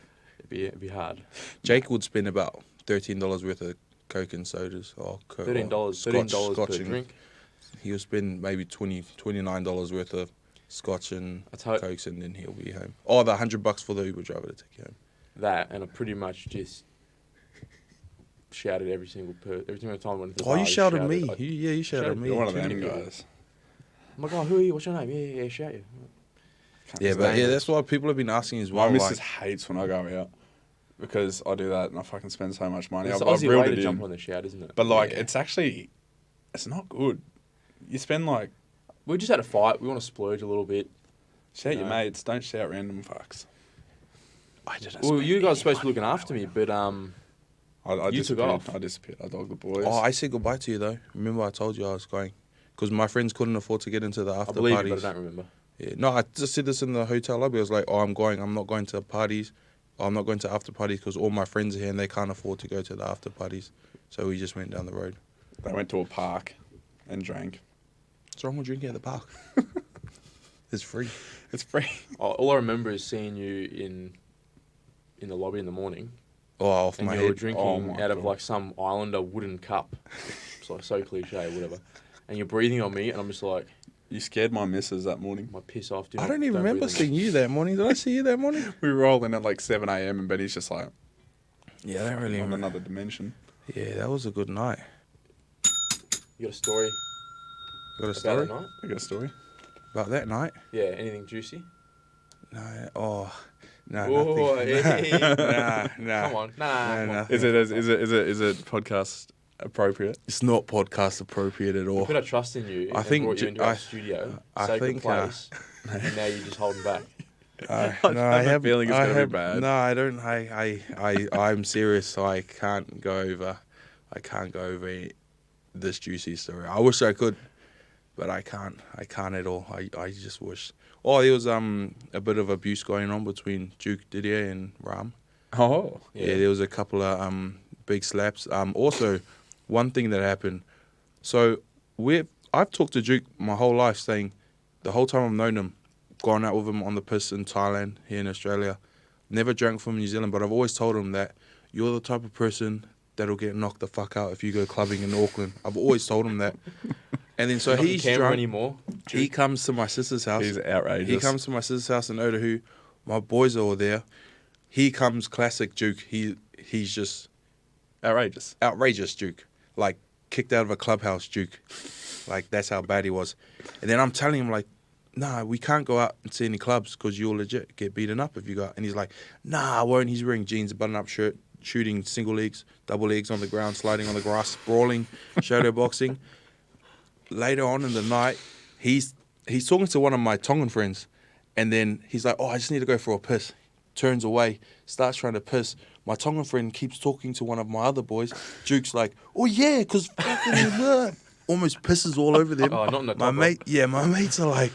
Speaker 2: it'd be hard.
Speaker 1: Jake would spend about $13 worth of Coke and sodas. Or Coke,
Speaker 2: $13 per
Speaker 1: and-
Speaker 2: drink.
Speaker 1: He'll spend maybe $29 worth of Scotch and
Speaker 2: That's how-
Speaker 1: Cokes, and then he'll be home. Oh, the $100 for the Uber driver to take you home.
Speaker 2: That and I pretty much just shouted every single time I went to the
Speaker 1: Oh,
Speaker 2: bar,
Speaker 1: you
Speaker 2: I
Speaker 1: shouted me.
Speaker 2: like,
Speaker 1: You shouted
Speaker 2: shouted
Speaker 1: me.
Speaker 3: You're one of
Speaker 2: Too
Speaker 3: them
Speaker 2: many people.
Speaker 3: guys.
Speaker 2: I'm like, oh, who are you? What's your name? Yeah, shout you.
Speaker 1: Yeah,
Speaker 2: His
Speaker 1: but
Speaker 2: name
Speaker 1: yeah,
Speaker 2: is-
Speaker 1: that's why people have been asking as well.
Speaker 3: My
Speaker 1: Like,
Speaker 3: missus hates when I go out because I do that and I fucking spend so much money.
Speaker 2: It's
Speaker 3: I've
Speaker 2: the Aussie
Speaker 3: reeled
Speaker 2: way
Speaker 3: it
Speaker 2: to jump
Speaker 3: in.
Speaker 2: on the shout, isn't it?
Speaker 3: But like,
Speaker 1: Yeah.
Speaker 3: it's not good. You spend like,
Speaker 2: We just had a fight. We want to splurge a little bit.
Speaker 3: shout your
Speaker 2: No.
Speaker 3: mates, don't shout random fucks.
Speaker 1: I didn't.
Speaker 2: Well,
Speaker 1: spend
Speaker 2: you guys are supposed to be
Speaker 1: any
Speaker 2: looking
Speaker 1: money
Speaker 2: after
Speaker 1: on
Speaker 2: me,
Speaker 1: that
Speaker 2: but
Speaker 3: I
Speaker 2: You took
Speaker 3: disappeared.
Speaker 2: off.
Speaker 3: I disappeared. I dogged the boys.
Speaker 1: Oh, I said goodbye to you though. Remember, I told you I was going because my friends couldn't afford to get into the
Speaker 2: I
Speaker 1: after
Speaker 2: believe you,
Speaker 1: parties.
Speaker 2: but I don't remember.
Speaker 1: Yeah. No, I just said this in the hotel lobby. I was like, "Oh, I'm going. I'm not going to parties. I'm not going to after parties because all my friends are here and they can't afford to go to the after parties." So we just went down the road.
Speaker 3: They went to a park and drank.
Speaker 1: What's wrong with drinking at the park? It's free.
Speaker 3: It's free.
Speaker 2: All I remember is seeing you in the lobby in the morning,
Speaker 1: Oh, off
Speaker 2: and
Speaker 1: my
Speaker 2: you were
Speaker 1: head.
Speaker 2: drinking
Speaker 3: Oh my
Speaker 2: out of
Speaker 3: God.
Speaker 2: like some islander wooden cup. It's like so cliche, whatever. And you're breathing on me, and I'm just like,
Speaker 3: You scared my missus that morning.
Speaker 2: my piss off.
Speaker 1: I don't even remember
Speaker 2: breathe on me.
Speaker 1: seeing you that morning. Did I see you that morning?
Speaker 3: We were rolling at like 7 a.m. and Benny's just like
Speaker 1: Yeah, I don't really
Speaker 3: on
Speaker 1: remember.
Speaker 3: another dimension.
Speaker 1: Yeah, that was a good night.
Speaker 2: You got a story
Speaker 1: Got a
Speaker 2: about
Speaker 1: story
Speaker 2: that night?
Speaker 3: I got a story.
Speaker 1: about that night?
Speaker 2: Yeah, anything juicy?
Speaker 1: No. Oh, no.
Speaker 2: Oh,
Speaker 1: Nothing.
Speaker 2: hey.
Speaker 1: Nah.
Speaker 2: Come on, nah.
Speaker 1: No,
Speaker 2: come on.
Speaker 1: nothing.
Speaker 3: Is it podcast appropriate.
Speaker 1: It's not podcast appropriate at
Speaker 2: We
Speaker 1: all.
Speaker 2: put our trust in you.
Speaker 1: I
Speaker 2: and
Speaker 1: think
Speaker 2: brought you
Speaker 1: Ju-
Speaker 2: into our
Speaker 1: I-
Speaker 2: studio,
Speaker 1: I
Speaker 2: sacred
Speaker 1: think,
Speaker 2: place, and now you're just holding back.
Speaker 3: I have a feeling it's gonna be bad.
Speaker 1: No, I don't. I'm serious. So I can't go over this juicy story. I wish I could, but I can't. I can't at all. I just wish. Oh, there was a bit of abuse going on between Duke Didier and Ram.
Speaker 3: Oh.
Speaker 1: Yeah, there was a couple of big slaps. Also, one thing that happened. So I've talked to Duke my whole life, saying the whole time I've known him, gone out with him on the piss in Thailand, here in Australia, never drank from New Zealand, but I've always told him that you're the type of person that'll get knocked the fuck out if you go clubbing in Auckland. I've always told him that. And then so
Speaker 2: Not in
Speaker 1: he's
Speaker 2: Canberra
Speaker 1: drunk.
Speaker 2: anymore.
Speaker 1: He comes to my sister's house.
Speaker 3: He's outrageous.
Speaker 1: He comes to my sister's house in Otahu. My boys are all there. He comes classic Duke. He's just
Speaker 3: outrageous.
Speaker 1: outrageous Duke. Like kicked out of a clubhouse Duke. Like that's how bad he was. And then I'm telling him like, nah, we can't go out and see any clubs because you'll legit get beaten up if you go out. And he's like, nah, I won't. He's wearing jeans, a button-up shirt, shooting single legs, double legs on the ground, sliding on the grass, sprawling, shadow boxing. Later on in the night, he's talking to one of my Tongan friends, and then he's like, oh, I just need to go for a piss. Turns away, starts trying to piss. My Tongan friend keeps talking to one of my other boys. Duke's like, oh yeah, because fucking almost pisses all over them.
Speaker 2: Oh, not in the
Speaker 1: my
Speaker 2: top
Speaker 1: mate, yeah, my mates are like,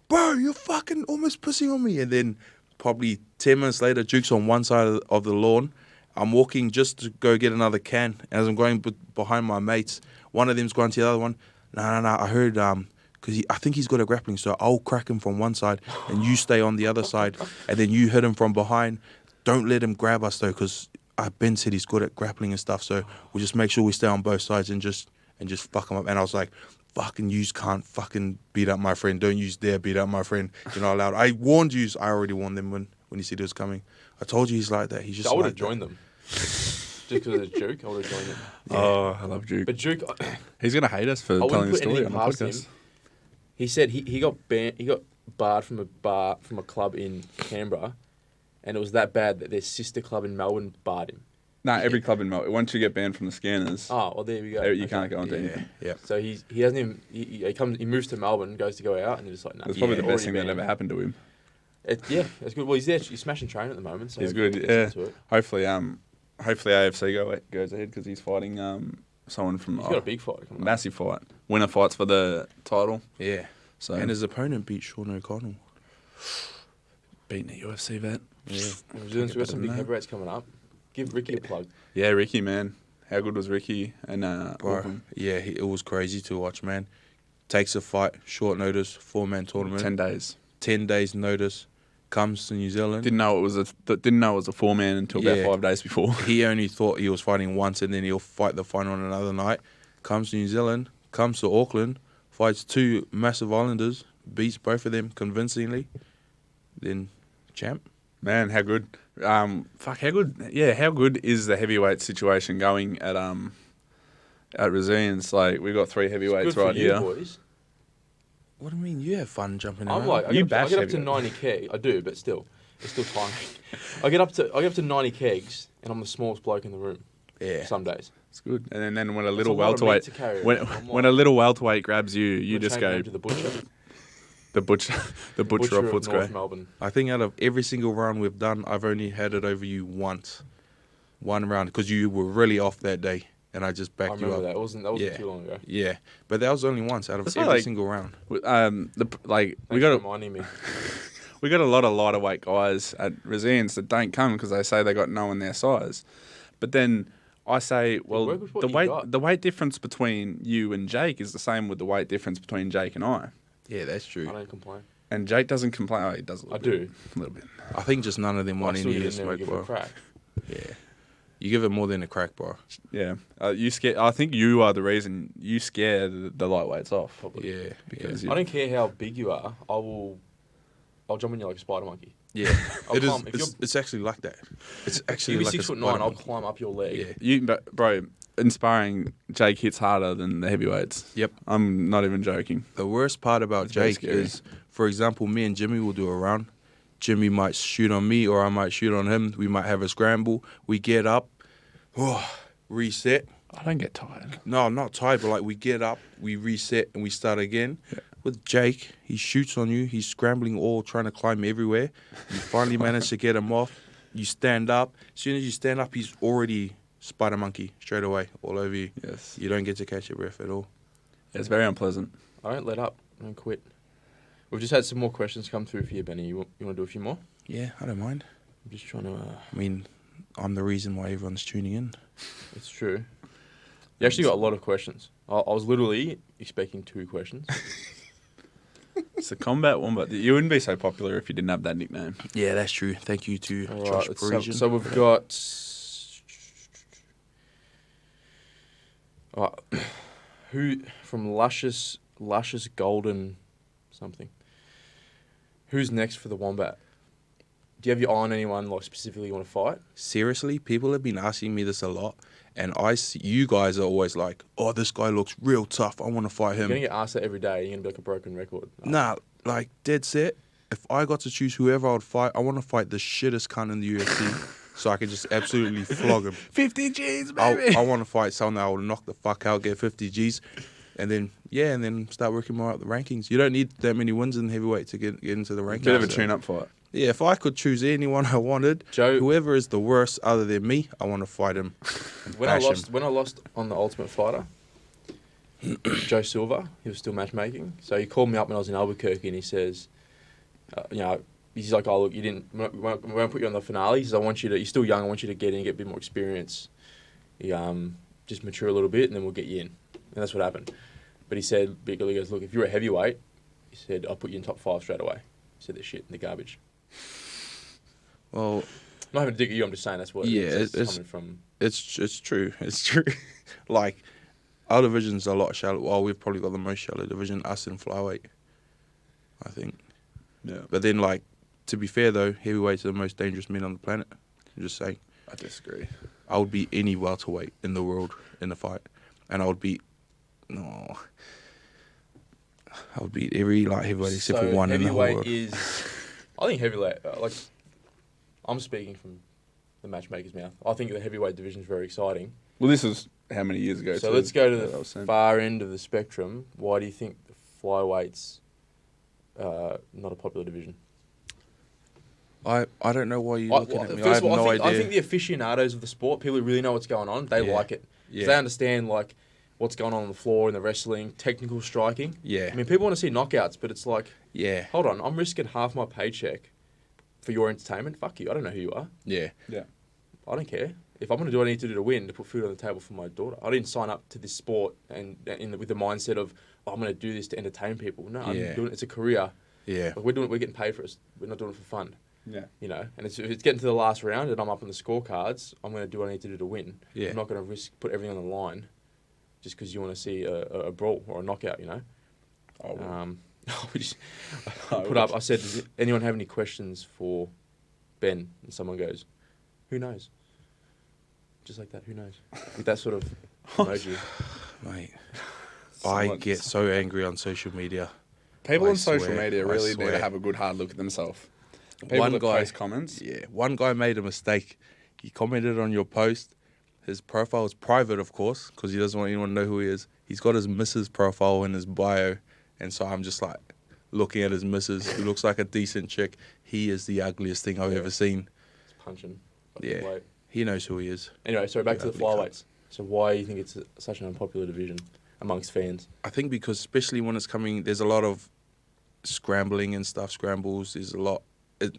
Speaker 1: bro, you're fucking almost pissing on me. And then probably 10 minutes later, Duke's on one side of the lawn. I'm walking just to go get another can. As I'm going behind my mates, one of them's going to the other one. No, I heard, because I think he's got a grappling, so I'll crack him from one side and you stay on the other side, and then you hit him from behind. Don't let him grab us, though, because Ben said he's good at grappling and stuff, so we'll just make sure we stay on both sides and just fuck him up. And I was like, fucking yous can't fucking beat up my friend. Don't yous dare beat up my friend. You're not allowed. I warned yous. I already warned them when he said it was coming. I told you he's like that. He's just
Speaker 2: I would have
Speaker 1: like
Speaker 2: joined them. Just because it's Duke, I would have joined them.
Speaker 1: Yeah.
Speaker 3: Oh, I love Duke.
Speaker 2: But Duke,
Speaker 3: He's going to hate us for
Speaker 2: I
Speaker 3: telling
Speaker 2: wouldn't
Speaker 3: the
Speaker 2: put
Speaker 3: story
Speaker 2: anything
Speaker 3: on the
Speaker 2: past him.
Speaker 3: podcast.
Speaker 2: He said he got banned. He got barred from a club in Canberra, and it was that bad that their sister club in Melbourne barred him.
Speaker 3: No, every club in Melbourne. Once you get banned from the scanners,
Speaker 2: Oh, well, there we go.
Speaker 3: you
Speaker 2: Okay.
Speaker 3: can't go onto
Speaker 1: Yeah,
Speaker 3: anything.
Speaker 1: yeah.
Speaker 2: So he hasn't even he moves to Melbourne, goes to go out, and he's just like, no.
Speaker 3: That's probably
Speaker 1: Yeah,
Speaker 3: the best thing
Speaker 2: already
Speaker 3: that ever
Speaker 2: banned.
Speaker 3: happened to him.
Speaker 2: Yeah, that's good. Well, he's there. He's smashing train at the moment. So
Speaker 3: He's good.
Speaker 2: hopefully he
Speaker 3: Yeah.
Speaker 2: gets into it.
Speaker 3: Hopefully AFC goes ahead because he's fighting someone from
Speaker 2: He's got a big fight coming up.
Speaker 3: massive fight. Winner fights for the title.
Speaker 1: Yeah.
Speaker 3: So
Speaker 1: And his opponent beat Sean O'Connell.
Speaker 3: beating a UFC vet.
Speaker 1: Yeah.
Speaker 2: We've got some big heavyweights coming up. Give Ricky a plug.
Speaker 3: Yeah, Ricky, man. How good was Ricky? And
Speaker 1: Bro,
Speaker 3: Auckland?
Speaker 1: yeah, it was crazy to watch, man. Takes a fight, short notice, 4-man tournament,
Speaker 3: 10 days.
Speaker 1: 10 days notice, comes to New Zealand.
Speaker 3: Didn't know it was a 4-man until
Speaker 1: Yeah.
Speaker 3: about 5 days before.
Speaker 1: He only thought he was fighting once and then he'll fight the final on another night. Comes to New Zealand, comes to Auckland, fights 2 massive islanders, beats both of them convincingly, then champ.
Speaker 3: Man, how good? How good? Yeah, how good is the heavyweight situation going at Resilience? Like we got 3 heavyweights
Speaker 2: Good for
Speaker 3: right
Speaker 2: you,
Speaker 3: here.
Speaker 2: boys.
Speaker 1: What do you mean? You have fun jumping
Speaker 2: I'm
Speaker 1: around.
Speaker 2: like, I
Speaker 3: You
Speaker 2: get up to
Speaker 3: bash
Speaker 2: 90 keg. I do, but still, it's still tiring. I get up to 90 kegs, and I'm the smallest bloke in the room.
Speaker 1: Yeah.
Speaker 2: Some days.
Speaker 3: It's good. And then when a
Speaker 2: That's
Speaker 3: little
Speaker 2: a lot of meat
Speaker 3: welterweight,
Speaker 2: to carry.
Speaker 3: when
Speaker 2: I'm
Speaker 3: when
Speaker 2: like,
Speaker 3: a little welterweight grabs you, you
Speaker 2: I'm gonna
Speaker 3: just
Speaker 2: change my
Speaker 3: go
Speaker 2: name to the butcher.
Speaker 3: the butcher, the butcher of
Speaker 2: North
Speaker 3: Footscray.
Speaker 2: Melbourne.
Speaker 1: I think out of every single round we've done, I've only had it over you once. One round, because you were really off that day, and I just
Speaker 2: I
Speaker 1: backed you
Speaker 2: remember
Speaker 1: up.
Speaker 2: that. It wasn't
Speaker 1: Yeah.
Speaker 2: too long ago.
Speaker 1: Yeah, but that was only once out of
Speaker 3: That's
Speaker 1: every
Speaker 3: why, like-
Speaker 1: single round.
Speaker 3: We
Speaker 2: Thanks
Speaker 3: got
Speaker 2: for reminding me.
Speaker 3: we got a lot of lighter weight guys at Resilience that don't come because they say they got no one their size. But then I say, well,
Speaker 2: work with what
Speaker 3: the
Speaker 2: you
Speaker 3: weight
Speaker 2: got.
Speaker 3: the weight difference between you and Jake is the same with the weight difference between Jake and I.
Speaker 1: Yeah, that's true.
Speaker 2: I don't complain.
Speaker 3: And Jake doesn't complain. Oh, he does a
Speaker 2: I
Speaker 3: little bit.
Speaker 2: do.
Speaker 3: A little bit.
Speaker 1: I think just none of them
Speaker 2: I
Speaker 1: want
Speaker 2: still
Speaker 1: any
Speaker 2: get
Speaker 1: of
Speaker 2: in
Speaker 1: the
Speaker 2: there and
Speaker 1: smoke,
Speaker 2: give it a
Speaker 1: bro.
Speaker 2: crack.
Speaker 1: Yeah, you give it more than a crack, bro.
Speaker 3: Yeah. You scare. I think you are the reason you scare the lightweights off.
Speaker 2: Probably.
Speaker 1: Yeah,
Speaker 3: Because
Speaker 1: yeah.
Speaker 3: you-
Speaker 2: I don't care how big you are. I'll jump on you like a spider monkey.
Speaker 1: Yeah,
Speaker 2: I'll
Speaker 1: it is.
Speaker 2: climb- if
Speaker 1: It's actually like that. It's
Speaker 2: If
Speaker 1: actually
Speaker 2: you're
Speaker 1: like
Speaker 2: 6'9",
Speaker 1: a
Speaker 2: I'll climb up your leg.
Speaker 1: Yeah.
Speaker 3: But bro, inspiring Jake hits harder than the heavyweights.
Speaker 1: Yep.
Speaker 3: I'm not even joking.
Speaker 1: The worst part about
Speaker 3: It's very
Speaker 1: Jake
Speaker 3: scary.
Speaker 1: is, for example, me and Jimmy will do a round. Jimmy might shoot on me or I might shoot on him. We might have a scramble. We get up, reset.
Speaker 3: I don't get tired.
Speaker 1: No, I'm not tired, but like we get up, we reset, and we start again. Yeah. With Jake, he shoots on you. He's scrambling all, trying to climb everywhere. You finally manage to get him off. You stand up. As soon as you stand up, he's already spider monkey straight away, all over you.
Speaker 3: Yes.
Speaker 1: You don't get to catch your breath at all.
Speaker 3: It's very unpleasant.
Speaker 2: I don't let up. I don't quit. We've just had some more questions come through for you, Benny. You want to do a few more?
Speaker 1: Yeah, I don't mind.
Speaker 2: I'm just trying to...
Speaker 1: I mean, I'm the reason why everyone's tuning in.
Speaker 2: It's true. You actually got a lot of questions. I was literally expecting 2 questions.
Speaker 3: It's the Combat Wombat. You wouldn't be so popular if you didn't have that nickname.
Speaker 1: Yeah, that's true. Thank you to
Speaker 2: All
Speaker 1: Josh
Speaker 2: right,
Speaker 1: Parisian.
Speaker 2: so we've got... who from Luscious Golden something. Who's next for the Wombat? Do you have your eye on anyone like specifically you want to fight?
Speaker 1: Seriously, people have been asking me this a lot, and you guys are always like, "Oh, this guy looks real tough. I want to fight him."
Speaker 2: You're gonna get asked that every day. You're gonna be like a broken record.
Speaker 1: Nah, like dead set. If I got to choose whoever I would fight, I want to fight the shittest cunt in the UFC, so I can just absolutely flog him.
Speaker 3: 50 G's, baby.
Speaker 1: I want to fight someone that will knock the fuck out, get 50 G's, and then start working more up the rankings. You don't need that many wins in heavyweight to get into the rankings.
Speaker 3: Bit of a tune-up fight.
Speaker 1: Yeah, if I could choose anyone I wanted,
Speaker 2: Joe,
Speaker 1: whoever is the worst other than me, I want to fight him.
Speaker 2: When I lost on the Ultimate Fighter, Joe Silva, he was still matchmaking. So he called me up when I was in Albuquerque, and he says, he's like, "Oh look, we won't put you on the finale. He says, you're still young. I want you to get in, get a bit more experience. Just mature a little bit, and then we'll get you in." And that's what happened. But he said, he goes, "Look, if you're a heavyweight," he said, "I'll put you in top 5 straight away." He said, "They're shit in the garbage."
Speaker 1: Well,
Speaker 2: I'm not having to dig at you. I'm just saying that's what.
Speaker 1: It's
Speaker 2: coming from.
Speaker 1: It's true. It's true. Like, our division's a lot shallow. Well, we've probably got the most shallow division, us in flyweight, I think.
Speaker 3: Yeah.
Speaker 1: But then, like, to be fair though, heavyweights are the most dangerous men on the planet. I'm just saying.
Speaker 3: I disagree.
Speaker 1: I would beat any welterweight in the world in a fight, and I would beat every light heavyweight except for one in the whole world.
Speaker 2: I think heavyweight. I'm speaking from the matchmaker's mouth. I think the heavyweight division is very exciting.
Speaker 3: Well, this was how many years ago?
Speaker 2: So let's go to the far end of the spectrum. Why do you think the flyweight's not a popular division?
Speaker 1: I don't know why you're looking at me. I
Speaker 2: First
Speaker 1: have
Speaker 2: of all,
Speaker 1: no idea.
Speaker 2: I think the aficionados of the sport, people who really know what's going on, they like it.
Speaker 1: Yeah.
Speaker 2: They understand like what's going on the floor in the wrestling, technical striking.
Speaker 1: Yeah.
Speaker 2: I mean, people want to see knockouts, but it's like,
Speaker 1: Yeah.
Speaker 2: hold on, I'm risking half my paycheck for your entertainment. Fuck you. I don't know who you are.
Speaker 1: Yeah.
Speaker 3: Yeah.
Speaker 2: I don't care. If I'm going to do what I need to do to win, to put food on the table for my daughter. I didn't sign up to this sport with the mindset of, I'm going to do this to entertain people. No, I'm doing it. It's a career.
Speaker 1: Yeah.
Speaker 2: Like, we're getting paid for it. We're not doing it for fun.
Speaker 3: Yeah.
Speaker 2: You know, and if it's getting to the last round and I'm up on the scorecards, I'm going to do what I need to do to win.
Speaker 1: Yeah.
Speaker 2: I'm not going to put everything on the line just because you want to see a brawl or a knockout, you know? I said, does anyone have any questions for Ben? And someone goes, who knows? Just like that, who knows? With that sort of emoji.
Speaker 1: Mate, I get so angry on social media.
Speaker 3: People
Speaker 1: I
Speaker 3: on social
Speaker 1: swear,
Speaker 3: media
Speaker 1: I
Speaker 3: really need
Speaker 1: swear.
Speaker 3: to have a good hard look at themselves. People
Speaker 1: One
Speaker 3: that
Speaker 1: guy
Speaker 3: post comments.
Speaker 1: Yeah, one guy made a mistake. He commented on your post. His profile is private, of course, because he doesn't want anyone to know who he is. He's got his missus profile in his bio, and so I'm just like looking at his missus, who looks like a decent chick. He is the ugliest thing I've ever seen.
Speaker 2: It's punching.
Speaker 1: Yeah,
Speaker 2: Weight.
Speaker 1: he knows who he is.
Speaker 2: Anyway, so back to the
Speaker 1: Ugly
Speaker 2: flyweights. So why do you think it's such an unpopular division amongst fans?
Speaker 1: I think because especially when it's coming, there's a lot of scrambling and stuff, scrambles. There's a lot.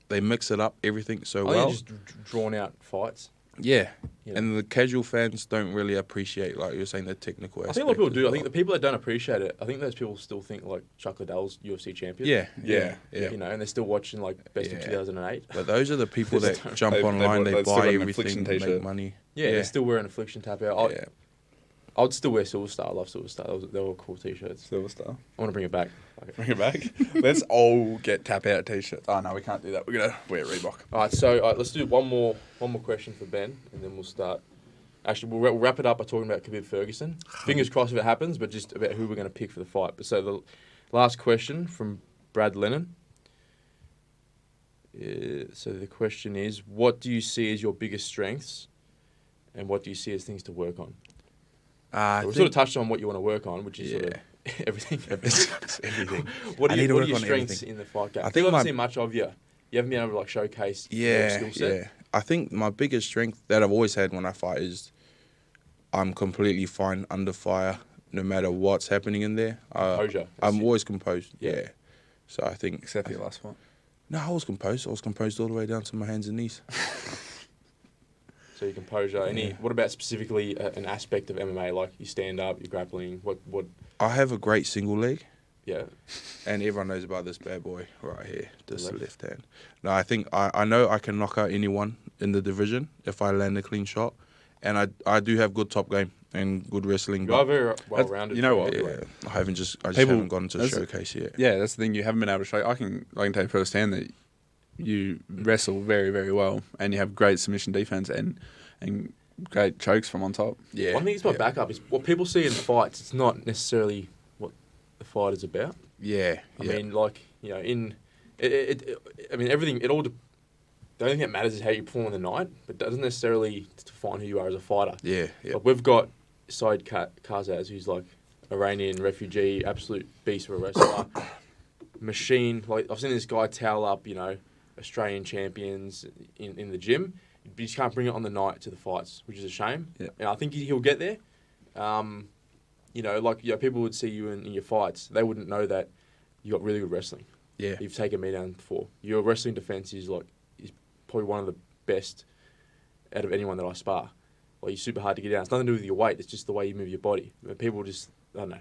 Speaker 1: They mix it up, everything so well.
Speaker 2: Just drawn out fights.
Speaker 1: Yeah.
Speaker 2: You know.
Speaker 1: And the casual fans don't really appreciate, like you're saying, the technical aspect.
Speaker 2: I think a lot of people do.
Speaker 1: as
Speaker 2: I think
Speaker 1: well.
Speaker 2: the people that don't appreciate it, I think those people still think like Chuck Liddell's UFC champion.
Speaker 1: Yeah.
Speaker 2: You know, and they're still watching like Best of 2008.
Speaker 1: But those are the people that jump
Speaker 3: They
Speaker 1: online, they
Speaker 3: still
Speaker 1: buy
Speaker 3: got an
Speaker 1: everything,
Speaker 3: Affliction
Speaker 1: make
Speaker 3: t-shirt.
Speaker 1: money.
Speaker 2: Yeah, they're still wearing Affliction tap out.
Speaker 1: Yeah.
Speaker 2: I'd still wear Silver Star. I love Silver Star. They were cool t-shirts.
Speaker 3: Silver Star.
Speaker 2: I want to bring it back.
Speaker 3: Bring it back. Let's all get tap out t-shirts. Oh no, we can't do that. We're gonna wear Reebok.
Speaker 2: All right, so let's do one more question for Ben, and then we'll start. Actually, we'll wrap it up by talking about Khabib Ferguson. Fingers crossed if it happens, but just about who we're going to pick for the fight. But so the last question from Brad Lennon. So the question is, what do you see as your biggest strengths, and what do you see as things to work on? We sort of touched on what you want to work on, which is sort of everything.
Speaker 1: everything.
Speaker 2: What are
Speaker 1: I need to
Speaker 2: your
Speaker 1: work on
Speaker 2: strengths
Speaker 1: everything.
Speaker 2: in the fight game?
Speaker 1: I think
Speaker 2: I haven't seen much of you. You haven't been able to like showcase your skill set.
Speaker 1: Yeah. I think my biggest strength that I've always had when I fight is I'm completely fine under fire, no matter what's happening in there.
Speaker 2: Composure.
Speaker 1: I'm always composed. Yeah. So I think,
Speaker 3: Except for your last one.
Speaker 1: no, I was composed. I was composed all the way down to my hands and knees.
Speaker 2: So your composure. What about specifically an aspect of MMA, like you stand up, you're grappling? What?
Speaker 1: I have a great single leg.
Speaker 2: Yeah.
Speaker 1: And everyone knows about this bad boy right here, this
Speaker 2: left.
Speaker 1: left hand. No, I think I know I can knock out anyone in the division if I land a clean shot, and I do have good top game and good wrestling.
Speaker 2: You are very well rounded.
Speaker 3: You know what?
Speaker 1: Yeah, I just haven't gone to showcase yet.
Speaker 3: Yeah, that's the thing. You haven't been able to show. I can tell you firsthand that you wrestle very, very well, and you have great submission defense and great chokes from on top.
Speaker 1: Yeah.
Speaker 2: One thing that's my backup is what people see in fights. It's not necessarily what the fight is about.
Speaker 1: Yeah.
Speaker 2: I mean, like, you know, I mean, everything. It all. The only thing that matters is how you perform on the night, but doesn't necessarily define who you are as a fighter.
Speaker 1: Yeah.
Speaker 2: Like we've got Said Kazaz, who's like Iranian refugee, absolute beast of a wrestler, machine. Like I've seen this guy towel up, you know, Australian champions in the gym. You just can't bring it on the night to the fights, which is a shame.
Speaker 3: Yeah.
Speaker 2: And I think he'll get there. You know, like people would see you in your fights, they wouldn't know that you got really good wrestling.
Speaker 1: Yeah.
Speaker 2: You've taken me down before. Your wrestling defense is probably one of the best out of anyone that I spar. Like you're super hard to get down. It's nothing to do with your weight. It's just the way you move your body. And people just, I don't know.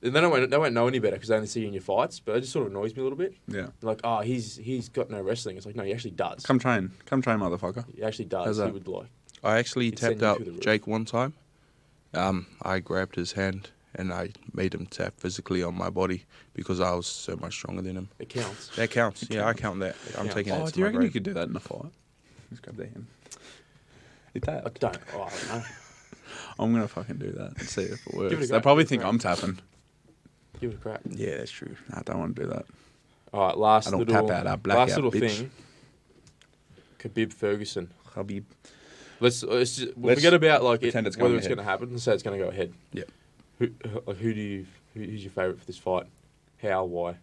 Speaker 2: They won't know any better because they only see you in your fights. But it just sort of annoys me a little bit.
Speaker 3: Yeah.
Speaker 2: Like, oh, he's got no wrestling. It's like, no, he actually does.
Speaker 3: Come train, motherfucker.
Speaker 2: He actually does.
Speaker 3: How's that?
Speaker 2: He would like.
Speaker 1: I actually
Speaker 2: He'd send
Speaker 1: tapped
Speaker 2: you
Speaker 1: out
Speaker 2: through the roof.
Speaker 1: Jake one time. I grabbed his hand and I made him tap physically on my body because I was so much stronger than him.
Speaker 2: It counts.
Speaker 1: That counts. Yeah, I count that. I'm
Speaker 2: counts.
Speaker 1: taking that
Speaker 3: Oh,
Speaker 1: to
Speaker 3: do you
Speaker 1: my
Speaker 3: reckon you
Speaker 1: grave.
Speaker 3: could do that in a fight? Just grab their hand. Hit that.
Speaker 2: I don't know.
Speaker 3: I'm gonna fucking do that and see if it works.
Speaker 2: Give it a
Speaker 3: They
Speaker 2: go.
Speaker 3: probably
Speaker 2: Give it a
Speaker 3: think
Speaker 2: go.
Speaker 3: I'm tapping.
Speaker 2: Give it a crack.
Speaker 1: Yeah, that's true.
Speaker 3: Nah, I don't want to do that.
Speaker 2: All right, last
Speaker 3: I don't
Speaker 2: little,
Speaker 3: tap out, I black
Speaker 2: last
Speaker 3: out,
Speaker 2: little
Speaker 3: bitch.
Speaker 2: thing. Khabib Ferguson.
Speaker 3: Khabib.
Speaker 2: Let's just, we'll
Speaker 3: Let's
Speaker 2: forget about like
Speaker 3: pretend it's
Speaker 2: whether
Speaker 3: going
Speaker 2: it's
Speaker 3: ahead.
Speaker 2: going to happen. Let's say it's going to go ahead.
Speaker 1: Yep.
Speaker 2: Who's your favourite for this fight? How? Why?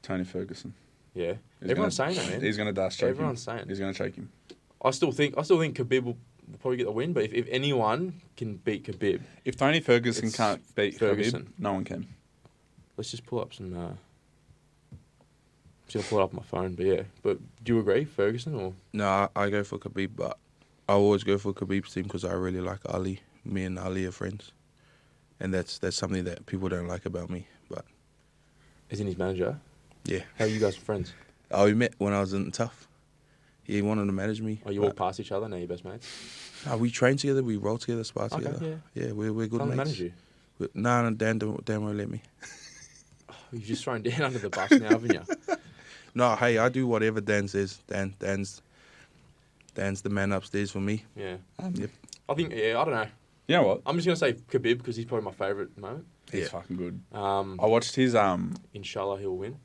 Speaker 3: Tony Ferguson.
Speaker 2: Yeah.
Speaker 3: He's
Speaker 2: Everyone's
Speaker 3: gonna-
Speaker 2: saying that, man.
Speaker 3: He's gonna dash choke
Speaker 2: Everyone's
Speaker 3: him.
Speaker 2: saying.
Speaker 3: He's gonna choke him.
Speaker 2: I still think Khabib will probably get the win, but if anyone can beat Khabib,
Speaker 3: If Tony Ferguson
Speaker 2: It's
Speaker 3: can't beat
Speaker 2: Ferguson.
Speaker 3: Khabib, no one can.
Speaker 2: let's just pull up some. I'm just gonna pull it up on my phone, but yeah. But do you agree, Ferguson or?
Speaker 1: No, I go for Khabib, but I always go for Khabib's team because I really like Ali. Me and Ali are friends, and that's something that people don't like about me. But
Speaker 2: Is in his manager?
Speaker 1: yeah,
Speaker 2: How are you guys friends?
Speaker 1: we met when I was in Tough. He wanted to manage me.
Speaker 2: Oh, you walk past each other, now you're best mates.
Speaker 1: We train together, we roll together, spar
Speaker 2: Okay,
Speaker 1: together. Yeah, we're good
Speaker 2: Tell him to
Speaker 1: mates.
Speaker 2: manage you.
Speaker 1: No, Dan won't let me.
Speaker 2: You've just thrown Dan under the bus now, haven't you?
Speaker 1: No, hey, I do whatever Dan says. Dan's the man upstairs for me.
Speaker 2: Yeah.
Speaker 1: Yep.
Speaker 2: I think, I don't know.
Speaker 3: You know what?
Speaker 2: I'm just going to say Khabib because he's probably my favourite at the moment.
Speaker 3: He's
Speaker 1: Yeah.
Speaker 3: fucking good.
Speaker 2: Um,
Speaker 3: I watched his
Speaker 2: Inshallah, he'll win.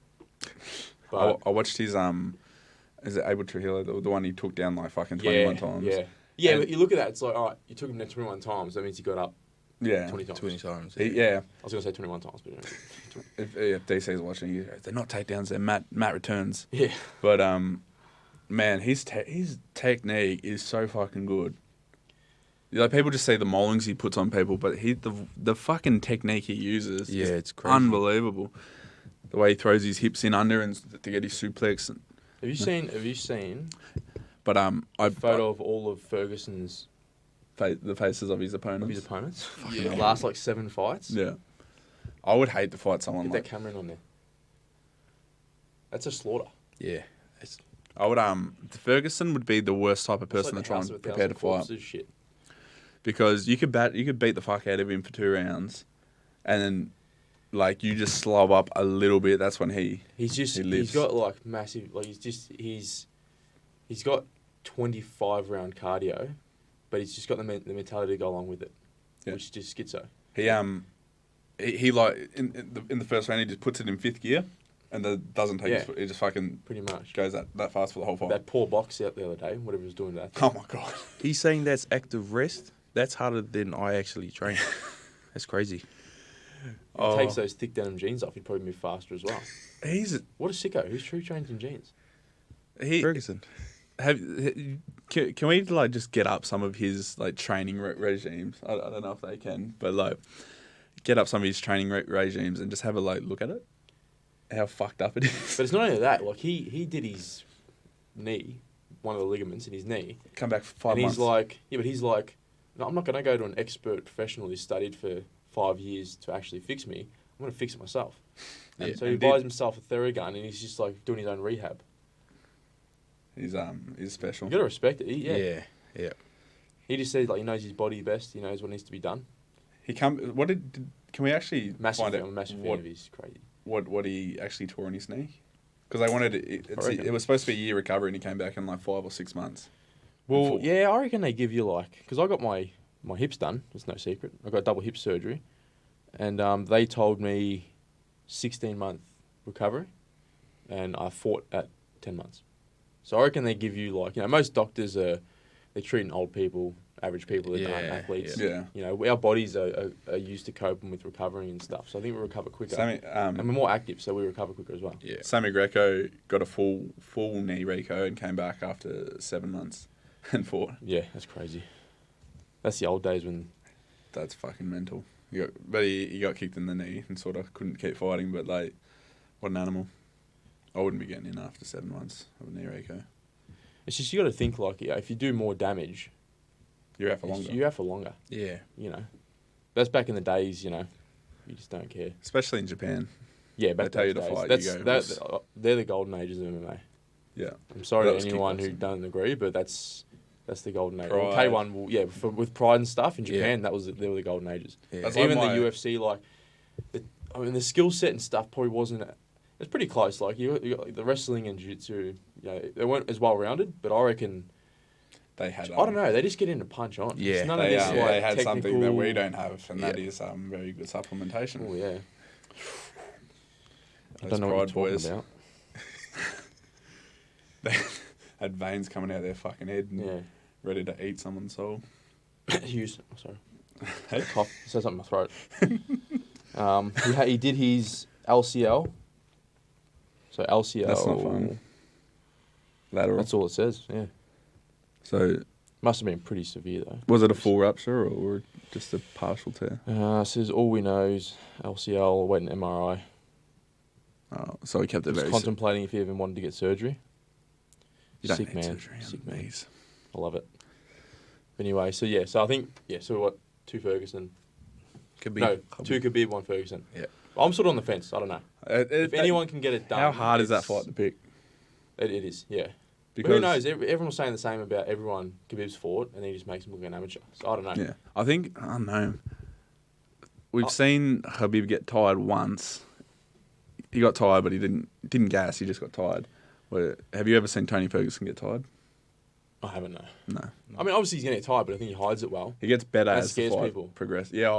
Speaker 3: I
Speaker 2: But
Speaker 3: I watched his is it Abel Trujillo, the one he took down like fucking 21 times.
Speaker 2: Yeah,
Speaker 3: And-
Speaker 2: but you look at that, it's like, all right, you took him down 21 times. That means he got up
Speaker 3: Yeah.
Speaker 2: 20 times.
Speaker 1: 20 times.
Speaker 3: Yeah.
Speaker 2: I was going to say 21 times, but
Speaker 3: If DC's watching, they're not takedowns, they're Matt returns.
Speaker 2: yeah.
Speaker 3: But man, his technique is so fucking good. Like people just see the maulings he puts on people, but the fucking technique he uses
Speaker 1: Yeah,
Speaker 3: is
Speaker 1: it's crazy.
Speaker 3: unbelievable. The way he throws his hips in under and to get his suplex.
Speaker 2: Have you seen
Speaker 3: But
Speaker 2: a photo of all of Ferguson's
Speaker 3: the faces of his opponents.
Speaker 2: opponents?
Speaker 1: Yeah.
Speaker 2: Last like 7 fights?
Speaker 3: Yeah, I would hate to fight someone
Speaker 2: Get
Speaker 3: like
Speaker 2: that camera in on there. That's a slaughter.
Speaker 1: Yeah.
Speaker 3: I would. Ferguson would be the worst type of
Speaker 2: It's
Speaker 3: person
Speaker 2: like
Speaker 3: to
Speaker 2: the
Speaker 3: try
Speaker 2: House
Speaker 3: and
Speaker 2: of a
Speaker 3: prepare to
Speaker 2: Thousand
Speaker 3: fight
Speaker 2: Corpses shit.
Speaker 3: because you could beat the fuck out of him for 2 rounds, and then like you just slow up a little bit. That's when he lives.
Speaker 2: He's got like massive, like he's got 25 round cardio, but he's just got the mentality to go along with it,
Speaker 3: Yeah.
Speaker 2: which is just schizo.
Speaker 3: He like in the first round he just puts it in 5th gear, and then doesn't take
Speaker 2: Yeah.
Speaker 3: his foot. He just fucking
Speaker 2: Pretty much.
Speaker 3: goes that fast for the whole fight.
Speaker 2: That poor box out the other day, whatever he was doing to that.
Speaker 3: Oh my god.
Speaker 1: He's saying that's active rest. That's harder than I actually train. That's crazy.
Speaker 2: If he takes those thick denim jeans off, he'd probably move faster as well. What a sicko. Who's true trains in jeans?
Speaker 1: Ferguson.
Speaker 3: Can we like just get up some of his like training regimes? I don't know if they can, but like get up some of his training regimes and just have a like look at it. How fucked up it is.
Speaker 2: But it's not only that. Like he did his knee, one of the ligaments in his knee.
Speaker 3: Come back for 5 months.
Speaker 2: And he's like, but he's like, no, I'm not going to go to an expert professional who studied for 5 years to actually fix me. I'm going to fix it myself. And so he buys himself a Theragun and he's just like doing his own rehab.
Speaker 3: He's special.
Speaker 2: You got to respect it.
Speaker 1: Yeah.
Speaker 2: He just says like he knows his body best. He knows what needs to be done.
Speaker 3: Can we actually find out
Speaker 2: I'm a massive fan of his. Crazy.
Speaker 3: What he actually tore on his knee? Because it was supposed to be a year recovery and he came back in like 5 or 6 months.
Speaker 2: Well, yeah, I reckon they give you like, because I got my hips done. It's no secret. I got double hip surgery, and they told me 16-month recovery, and I fought at 10 months. So I reckon they give you like, most doctors they're treating old people, average people that aren't athletes.
Speaker 3: Yeah.
Speaker 2: Our bodies are used to coping with recovering and stuff. So I think we recover quicker. And we're more active, so we recover quicker as well.
Speaker 3: Yeah. Sammy Greco got a full knee reco and came back after 7 months and fought.
Speaker 2: Yeah, that's crazy. That's the old days when...
Speaker 3: That's fucking mental. He got kicked in the knee and sort of couldn't keep fighting, but like, what an animal. I wouldn't be getting in after 7 months of a knee reco. It's
Speaker 2: just you got to think like, if you do more damage...
Speaker 3: You're out for longer.
Speaker 2: You're out for longer.
Speaker 1: Yeah.
Speaker 2: That's back in the days, you just don't care.
Speaker 3: Especially in Japan.
Speaker 2: Yeah, back
Speaker 3: they tell you to fight.
Speaker 2: They're the golden ages of MMA.
Speaker 3: Yeah.
Speaker 2: I'm sorry to anyone who doesn't agree, but that's the golden age. Well, K1 with Pride and stuff in Japan, they were the golden ages. Yeah. Even the UFC, the skill set and stuff probably wasn't. It's pretty close. Like you got the wrestling and jiu-jitsu, they weren't as well rounded, but I reckon
Speaker 3: they had.
Speaker 2: I don't know. They just get in to punch on.
Speaker 1: Yeah,
Speaker 2: it's none of this,
Speaker 3: they had something that we don't have, and that is very good supplementation.
Speaker 2: Oh yeah.
Speaker 3: I
Speaker 2: don't know what you're talking about.
Speaker 3: They had veins coming out of their fucking head and ready to eat someone's soul.
Speaker 2: Sorry. Hey? Cough. It says something in my throat. He did his LCL. So LCL.
Speaker 3: That's not fun. Lateral.
Speaker 2: That's all it says, yeah.
Speaker 3: So...
Speaker 2: Must have been pretty severe, though.
Speaker 3: Was it a full rupture or just a partial tear?
Speaker 2: Says all we know is LCL, waiting MRI.
Speaker 3: Oh, so he kept it very...
Speaker 2: contemplating if he even wanted to get surgery.
Speaker 3: You don't
Speaker 2: Sick
Speaker 3: need
Speaker 2: man.
Speaker 3: surgery
Speaker 2: Sick
Speaker 3: on
Speaker 2: man.
Speaker 3: these.
Speaker 2: I love it. But anyway, so I think, so what, 2 Ferguson?
Speaker 1: Khabib.
Speaker 2: No, 2 Khabib, 1 Ferguson.
Speaker 1: Yeah.
Speaker 2: I'm sort of on the fence, I don't know. If anyone can get it done...
Speaker 3: How hard is that fight to pick?
Speaker 2: It is, yeah.
Speaker 3: Because
Speaker 2: who knows? Everyone was saying the same about everyone Khabib's fought, and he just makes him look like an amateur. So I don't know.
Speaker 3: Yeah. I don't know. We've seen Khabib get tired once. He got tired, but he didn't gas. He just got tired. Have you ever seen Tony Ferguson get tired?
Speaker 2: I haven't, no.
Speaker 3: No.
Speaker 2: I mean, obviously he's going to get tired, but I think he hides it well.
Speaker 3: He gets better as
Speaker 2: scares
Speaker 3: the fight
Speaker 2: people.
Speaker 3: progresses. Yeah,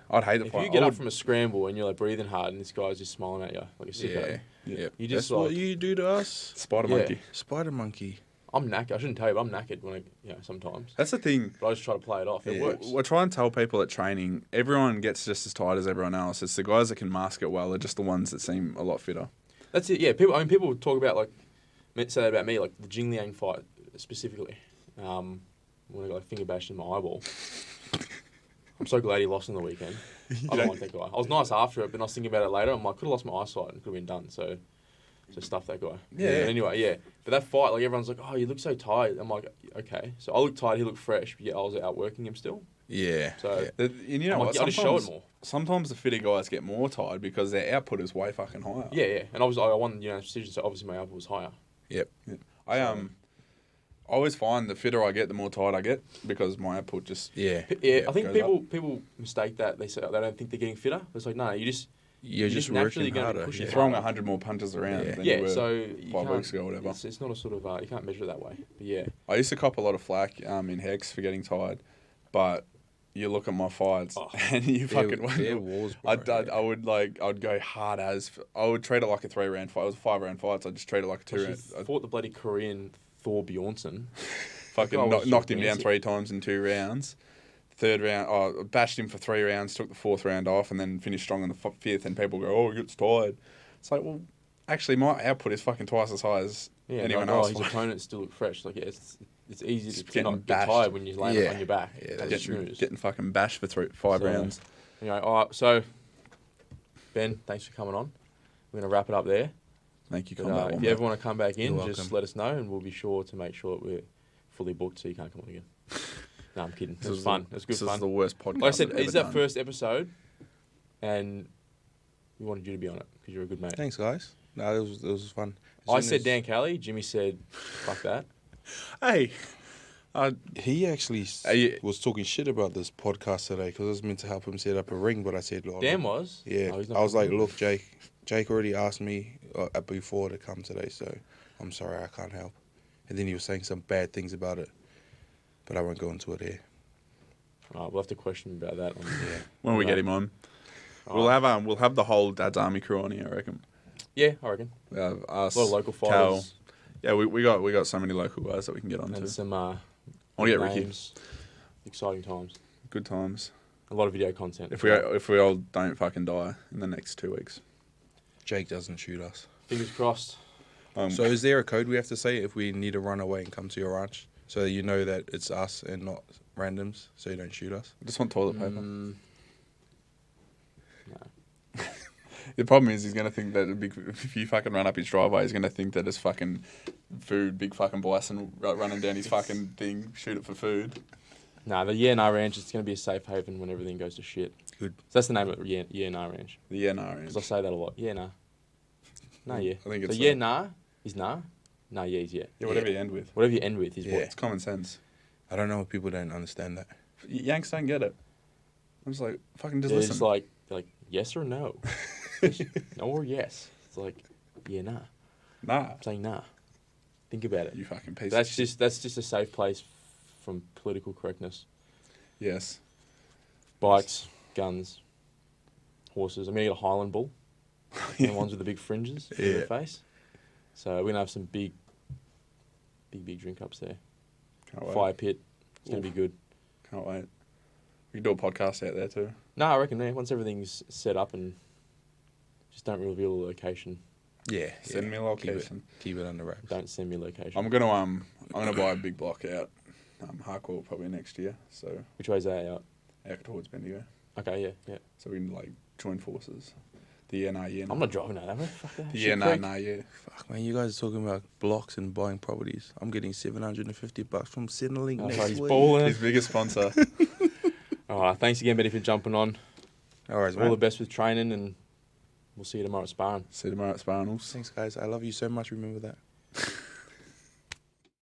Speaker 3: I'd hate the fight.
Speaker 2: If you get up from a scramble and you're like breathing hard and this guy's just smiling at you like a sicko.
Speaker 3: Yeah.
Speaker 2: You just
Speaker 1: That's what you do to us.
Speaker 3: Spider monkey.
Speaker 1: Spider monkey.
Speaker 2: I'm knackered. I shouldn't tell you, but I'm knackered when sometimes.
Speaker 3: That's the thing.
Speaker 2: But I just try to play it off. It works.
Speaker 3: We're trying to tell people at training, everyone gets just as tired as everyone else. It's the guys that can mask it well are just the ones that seem a lot fitter.
Speaker 2: That's it. Yeah. People talk about say that about me, like the Jing Liang fight specifically. When I got finger bashed in my eyeball. I'm so glad he lost on the weekend. I don't like that guy. I was nice after it, but I was thinking about it later. I'm like, could have lost my eyesight and could have been done. So stuff that guy.
Speaker 3: Yeah.
Speaker 2: But anyway, But that fight, everyone's like, oh, you look so tired. I'm like, okay. So I look tired, he looked fresh, but I was outworking him still.
Speaker 1: Yeah.
Speaker 2: So
Speaker 3: you know what?
Speaker 2: I just show it more.
Speaker 3: Sometimes the fitter guys get more tired because their output is way fucking higher.
Speaker 2: Yeah. And I won the decision, so obviously my output was higher.
Speaker 3: Yep. I always find the fitter I get, the more tired I get because my output just
Speaker 2: I think people mistake that. They say they don't think they're getting fitter. It's like no,
Speaker 1: you're just naturally
Speaker 2: working harder.
Speaker 3: You're throwing 100 more punches around than you were
Speaker 2: so
Speaker 3: 5 weeks ago or whatever.
Speaker 2: It's not a sort of you can't measure it that way. But yeah,
Speaker 3: I used to cop a lot of flack in Hex for getting tired, but you look at my fights and you fucking
Speaker 1: walls.
Speaker 3: I'd go hard as I would treat it like a 3-round fight. It was a 5-round fight, so I just treat it like a 2-round.
Speaker 2: I fought the bloody Korean Thor Bjornsson.
Speaker 3: Fucking knocked him down 3 times in 2 rounds. third round, bashed him for 3 rounds, took the 4th round off, and then finished strong in the 5th, and people go, oh, he gets tired. It's like, well, actually, my output is fucking twice as high as anyone else.
Speaker 2: His opponents still look fresh. Like, it's easy
Speaker 3: Just
Speaker 2: to not get
Speaker 3: bashed.
Speaker 2: tired when you're laying on your back.
Speaker 1: Yeah, that's true.
Speaker 3: Getting fucking bashed for 5 rounds.
Speaker 2: Anyway, all right, so, Ben, thanks for coming on. We're going to wrap it up there.
Speaker 3: Thank you,
Speaker 2: But,
Speaker 3: Combat
Speaker 2: if
Speaker 3: Wombat.
Speaker 2: you ever want to come back in,
Speaker 1: You're
Speaker 2: just
Speaker 1: welcome.
Speaker 2: let us know, and we'll be sure to make sure that we're fully booked so you can't come on again. No, I'm kidding. It
Speaker 3: This
Speaker 2: was
Speaker 3: is
Speaker 2: fun.
Speaker 3: the-
Speaker 2: It was good
Speaker 3: This
Speaker 2: fun.
Speaker 3: is the worst podcast
Speaker 2: Like I said,
Speaker 3: I've ever
Speaker 2: it's our
Speaker 3: done.
Speaker 2: first episode, and we wanted you to be on it because you're a good mate.
Speaker 1: Thanks, guys. No, it was fun.
Speaker 2: I said Dan Kelly. Jimmy said, fuck that.
Speaker 3: Hey,
Speaker 1: He actually
Speaker 3: you-
Speaker 1: was talking shit about this podcast today because I was meant to help him set up a ring, but I said, "Look,
Speaker 2: Dan was?
Speaker 1: yeah."
Speaker 2: Oh, he's not
Speaker 1: I was like,
Speaker 2: coming.
Speaker 1: "Look, Jake already asked me before to come today, so I'm sorry I can't help." And then he was saying some bad things about it, but I won't go into it here.
Speaker 2: All right, we'll have to question him about that.
Speaker 1: Yeah.
Speaker 3: when we
Speaker 2: Right.
Speaker 3: get him on,
Speaker 2: All
Speaker 3: we'll
Speaker 2: right.
Speaker 3: have the whole Dad's Army crew on here, I reckon.
Speaker 2: Yeah, I reckon.
Speaker 3: Us,
Speaker 2: A lot of local
Speaker 3: Cal.
Speaker 2: fighters
Speaker 3: Yeah, we got so many local guys that we can get onto.
Speaker 2: and some
Speaker 3: I'll get Ricky.
Speaker 2: names. Exciting times.
Speaker 3: Good times.
Speaker 2: A lot of video content.
Speaker 3: If we all don't fucking die in the next 2 weeks.
Speaker 1: Jake doesn't shoot us.
Speaker 2: Fingers crossed.
Speaker 1: So is there a code we have to say if we need to run away and come to your ranch so that you know that it's us and not randoms so you don't shoot us?
Speaker 3: I just want toilet paper.
Speaker 2: No.
Speaker 3: The problem is he's going to think that if you fucking run up his driveway, he's going to think that it's fucking food, big fucking bison running down his fucking thing, shoot it for food.
Speaker 2: Nah, the Yeah Nah Ranch is going to be a safe haven when everything goes to shit.
Speaker 1: Good.
Speaker 2: So that's the name of it, Yeah Nah Ranch.
Speaker 3: The yeah, no,
Speaker 2: Because I say that a lot. Yeah, nah. Nah, yeah.
Speaker 3: I think
Speaker 2: So
Speaker 3: it's
Speaker 2: yeah, nah is nah. Nah, yeah is yeah.
Speaker 3: Yeah, whatever you end with.
Speaker 2: Whatever you end with is
Speaker 1: Yeah.
Speaker 2: what.
Speaker 3: It's common sense.
Speaker 1: I don't know if people don't understand that.
Speaker 3: Yanks don't get it. I'm just like, fucking just
Speaker 2: Yeah,
Speaker 3: listen.
Speaker 2: it's like yes or no. No or yes. It's like, yeah, nah.
Speaker 3: Nah,
Speaker 2: I'm saying nah. Think about it.
Speaker 3: you fucking piece
Speaker 2: That's
Speaker 3: of shit.
Speaker 2: just a safe place from political correctness.
Speaker 3: Yes.
Speaker 2: Bikes, guns, horses. I'm gonna get a Highland bull. The ones with the big fringes in
Speaker 1: Yeah.
Speaker 2: their face. So we're gonna have some big drink ups there.
Speaker 3: Can't wait.
Speaker 2: Fire pit. It's gonna
Speaker 3: Oof.
Speaker 2: be good.
Speaker 3: Can't wait. We can do a podcast out there too.
Speaker 2: No, I reckon once everything's set up and just don't reveal the location.
Speaker 1: Yeah.
Speaker 3: Send me a location.
Speaker 1: Keep it under wraps.
Speaker 2: Don't send me location.
Speaker 3: I'm gonna buy a big block out, hardcore probably next year. So
Speaker 2: Which way's that out?
Speaker 3: out towards Bendigo,
Speaker 2: Okay, yeah.
Speaker 3: so we can like join forces. The yeah, nah, yeah.
Speaker 2: I'm not driving out that way. Fuck that.
Speaker 3: The
Speaker 2: Shit
Speaker 3: yeah, nah,
Speaker 2: creek.
Speaker 3: nah, yeah.
Speaker 1: Fuck, man, you guys are talking about blocks and buying properties. I'm getting $750 from Centrelink
Speaker 2: Oh,
Speaker 1: next
Speaker 2: he's
Speaker 1: week.
Speaker 2: balling.
Speaker 3: His biggest sponsor.
Speaker 2: All right, thanks again, Betty, for jumping on.
Speaker 1: All right,
Speaker 2: All
Speaker 1: man.
Speaker 2: the best with training, and we'll see you tomorrow at sparring.
Speaker 3: See you tomorrow at Sparnals.
Speaker 1: Thanks, guys. I love you so much. Remember that.